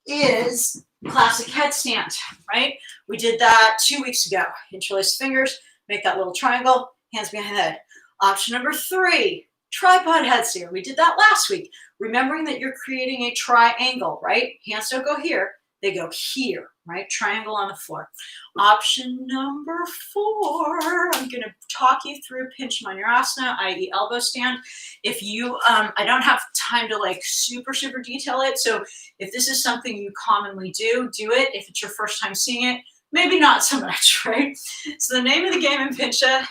is classic headstand, right? We did that 2 weeks ago. Interlace fingers, make that little triangle, hands behind the head. Option number three, tripod headstand. We did that last week. Remembering that you're creating a triangle, right? Hands don't go here, they go here, right? Triangle on the floor. Option number four, I'm going to talk you through pinch manirasana, i.e. elbow stand. If you, I don't have time to like super detail it. So if this is something you commonly do it. If it's your first time seeing it, maybe not so much, right? So the name of the game in pincha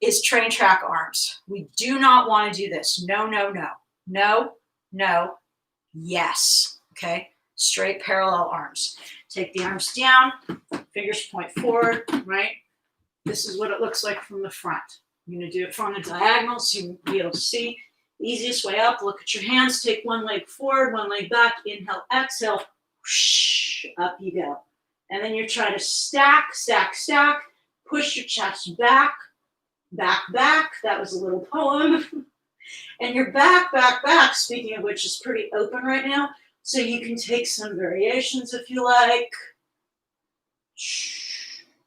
is train track arms. We do not want to do this. No, no, no, no, no, yes, okay? Straight parallel arms. Take the arms down, fingers point forward, right? This is what it looks like from the front. I'm going to do it from the diagonal so you can be able to see. The easiest way up, look at your hands, take one leg forward, one leg back, inhale, exhale, whoosh, up you go. And then you're trying to stack, stack, stack, push your chest back, back, back. That was a little poem. And your back, back, back, speaking of which, is pretty open right now. So you can take some variations if you like.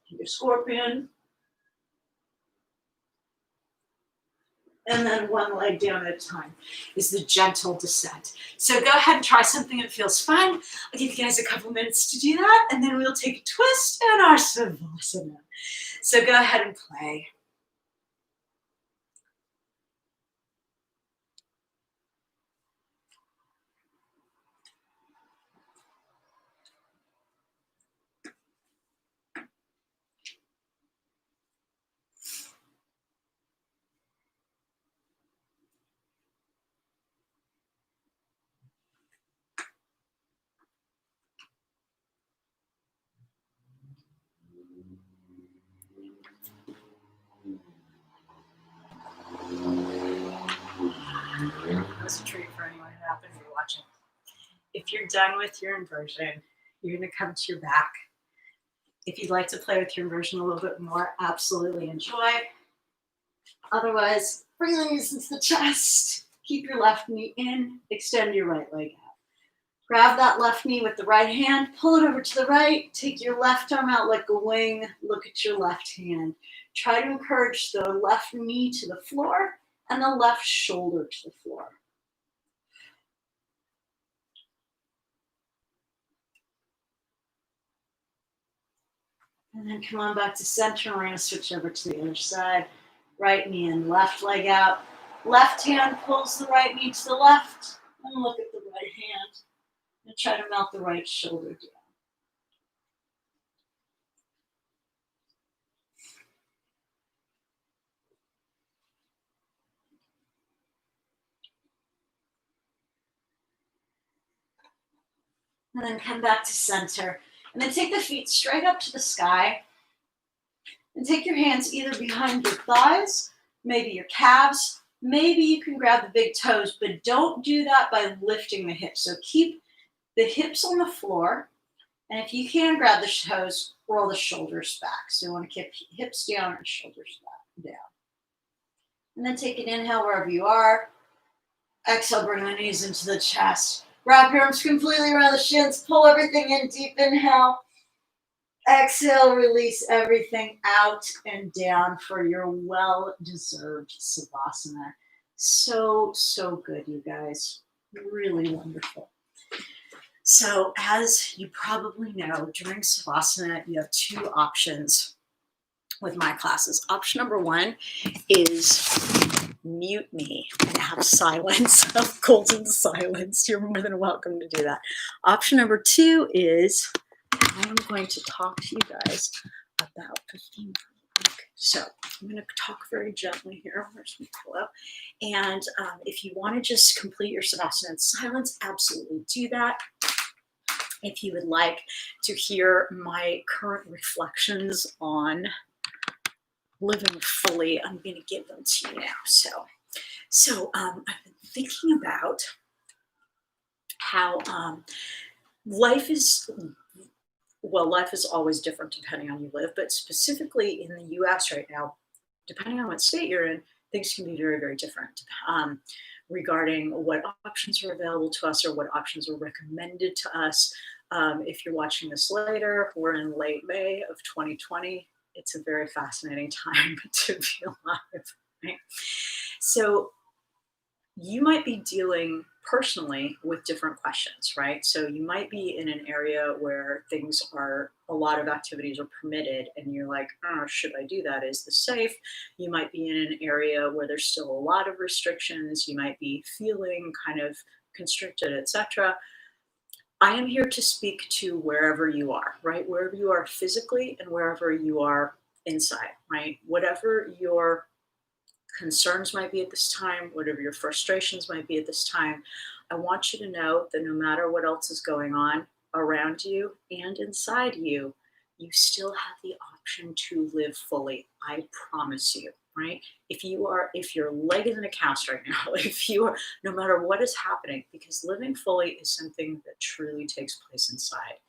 Your scorpion. And then one leg down at a time is the gentle descent. So go ahead and try something that feels fun. I'll give you guys a couple minutes to do that, and then we'll take a twist and our savasana. So go ahead and play. That's a treat for anyone who happens to be watching. If you're done with your inversion, you're going to come to your back. If you'd like to play with your inversion a little bit more, absolutely enjoy. Otherwise, bring the knees into the chest. Keep your left knee in. Extend your right leg out. Grab that left knee with the right hand. Pull it over to the right. Take your left arm out like a wing. Look at your left hand. Try to encourage the left knee to the floor and the left shoulder to the floor. And then come on back to center. We're going to switch over to the other side. Right knee in, left leg out. Left hand pulls the right knee to the left. And look at the right hand. And try to melt the right shoulder down. And then come back to center. And then take the feet straight up to the sky. And take your hands either behind your thighs, maybe your calves. Maybe you can grab the big toes, but don't do that by lifting the hips. So keep the hips on the floor. And if you can grab the toes, roll the shoulders back. So you want to keep hips down and shoulders back down. And then take an inhale wherever you are. Exhale, bring the knees into the chest. Wrap your arms completely around the shins. Pull everything in. Deep inhale. Exhale, release everything out and down for your well-deserved savasana. So, so good, you guys. Really wonderful. So, as you probably know, during savasana, you have two options with my classes. Option number one is mute me and have silence, have golden silence. You're more than welcome to do that. Option number two is I'm going to talk to you guys about 15. Okay, So I'm going to talk very gently here. Where's my pillow? And if you want to just complete your Savasana in silence, absolutely do that. If you would like to hear my current reflections on living fully, I'm going to give them to you now. So I've been thinking about how life is always different depending on you live, but specifically in the US right now, depending on what state you're in, things can be very, very different regarding what options are available to us or what options are recommended to us. If you're watching this later, we're in late May of 2020. It's a very fascinating time to be alive, right? So you might be dealing personally with different questions, right? So you might be in an area where a lot of activities are permitted and you're like, oh, should I do that? Is this safe? You might be in an area where there's still a lot of restrictions. You might be feeling kind of constricted, etc. I am here to speak to wherever you are, right? Wherever you are physically and wherever you are inside, right? Whatever your concerns might be at this time, whatever your frustrations might be at this time, I want you to know that no matter what else is going on around you and inside you, you still have the option to live fully. I promise you, right? If your leg is in a cast right now, no matter what is happening, because living fully is something that truly takes place inside.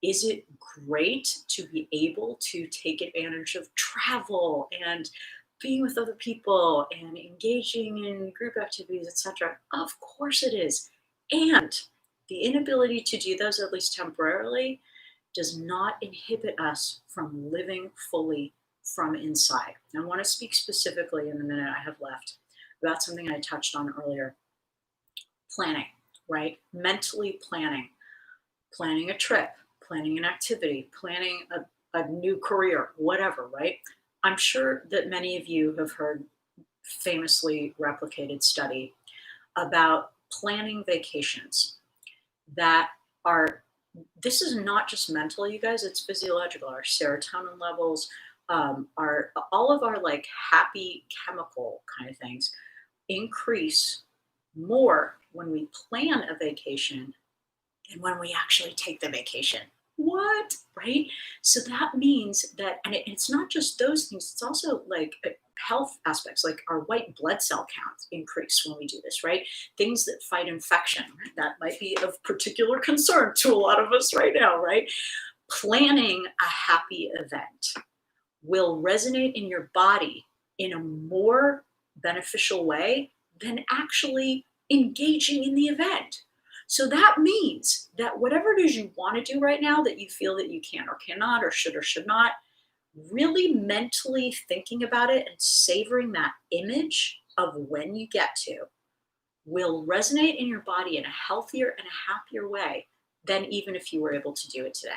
Is it great to be able to take advantage of travel and being with other people and engaging in group activities, etc.? Of course it is. And the inability to do those, at least temporarily, does not inhibit us from living fully from inside. I want to speak specifically in the minute I have left about something I touched on earlier. Planning, right? Mentally planning a trip, planning an activity, planning a new career, whatever, right? I'm sure that many of you have heard famously replicated study about planning vacations this is not just mental, you guys, it's physiological. Our serotonin levels, all of our like happy chemical kind of things increase more when we plan a vacation than when we actually take the vacation. What? Right? So that means that, and it's not just those things, it's also like health aspects, like our white blood cell counts increase when we do this, right? Things that fight infection, that might be of particular concern to a lot of us right now, right? Planning a happy event will resonate in your body in a more beneficial way than actually engaging in the event. So that means that whatever it is you want to do right now that you feel that you can or cannot or should not, really mentally thinking about it and savoring that image of when you get to will resonate in your body in a healthier and a happier way than even if you were able to do it today.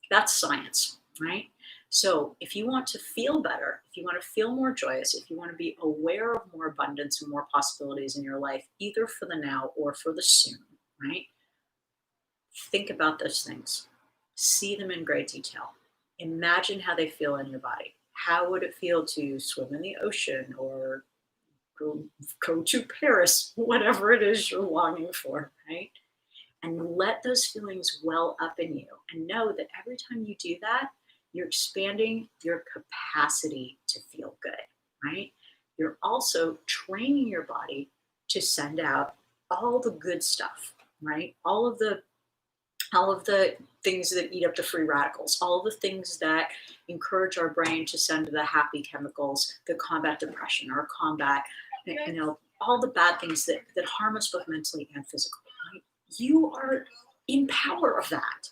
That's science, right? So if you want to feel better, if you want to feel more joyous, if you want to be aware of more abundance and more possibilities in your life, either for the now or for the soon, right? Think about those things. See them in great detail. Imagine how they feel in your body. How would it feel to swim in the ocean or go to Paris, whatever it is you're longing for, right? And let those feelings well up in you. And know that every time you do that, you're expanding your capacity to feel good, right? You're also training your body to send out all the good stuff, right? All of the things that eat up the free radicals, all of the things that encourage our brain to send the happy chemicals that combat depression or combat, all the bad things that harm us both mentally and physically. Right? You are in power of that.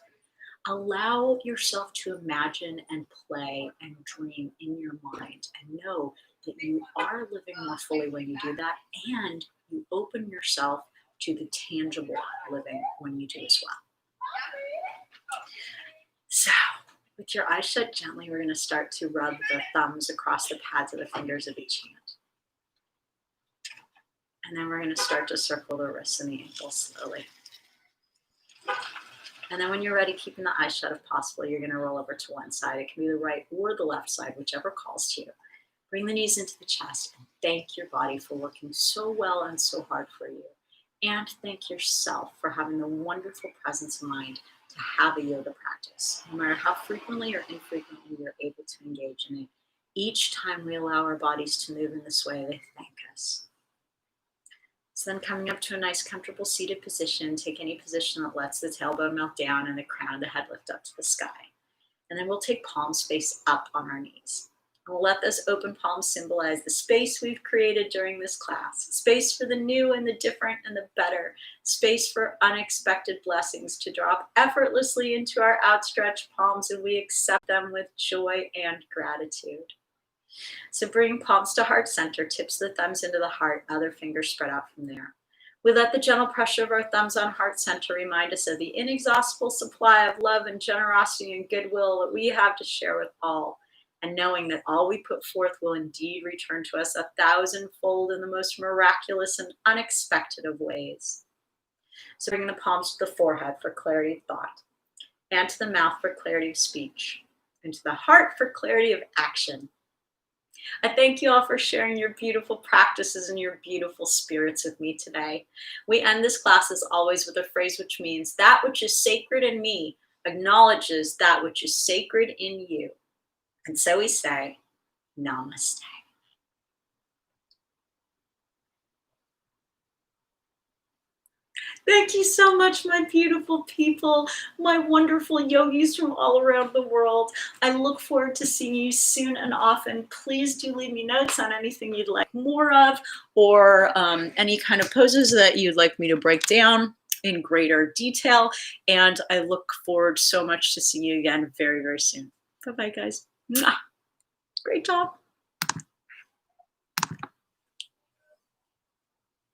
Allow yourself to imagine and play and dream in your mind and know that you are living more fully when you do that, and you open yourself to the tangible living when you do as well. So, with your eyes shut gently, we're going to start to rub the thumbs across the pads of the fingers of each hand. And then we're going to start to circle the wrists and the ankles slowly. And then when you're ready, keeping the eyes shut if possible, you're going to roll over to one side. It can be the right or the left side, whichever calls to you. Bring the knees into the chest and thank your body for working so well and so hard for you. And thank yourself for having the wonderful presence of mind to have a yoga practice. No matter how frequently or infrequently you're able to engage in it, each time we allow our bodies to move in this way, they thank us. So then coming up to a nice comfortable seated position, take any position that lets the tailbone melt down and the crown of the head lift up to the sky. And then we'll take palms face up on our knees. And we'll let those open palms symbolize the space we've created during this class, space for the new and the different and the better, space for unexpected blessings to drop effortlessly into our outstretched palms, and we accept them with joy and gratitude. So bring palms to heart center, tips of the thumbs into the heart, other fingers spread out from there. We let the gentle pressure of our thumbs on heart center remind us of the inexhaustible supply of love and generosity and goodwill that we have to share with all, and knowing that all we put forth will indeed return to us 1,000-fold in the most miraculous and unexpected of ways. So bring the palms to the forehead for clarity of thought, and to the mouth for clarity of speech, and to the heart for clarity of action. I thank you all for sharing your beautiful practices and your beautiful spirits with me today. We end this class as always with a phrase which means that which is sacred in me acknowledges that which is sacred in you. And so we say, Namaste. Thank you so much, my beautiful people, my wonderful yogis from all around the world. I look forward to seeing you soon and often. Please do leave me notes on anything you'd like more of, or any kind of poses that you'd like me to break down in greater detail. And I look forward so much to seeing you again very, very soon. Bye-bye, guys. Mwah. Great job.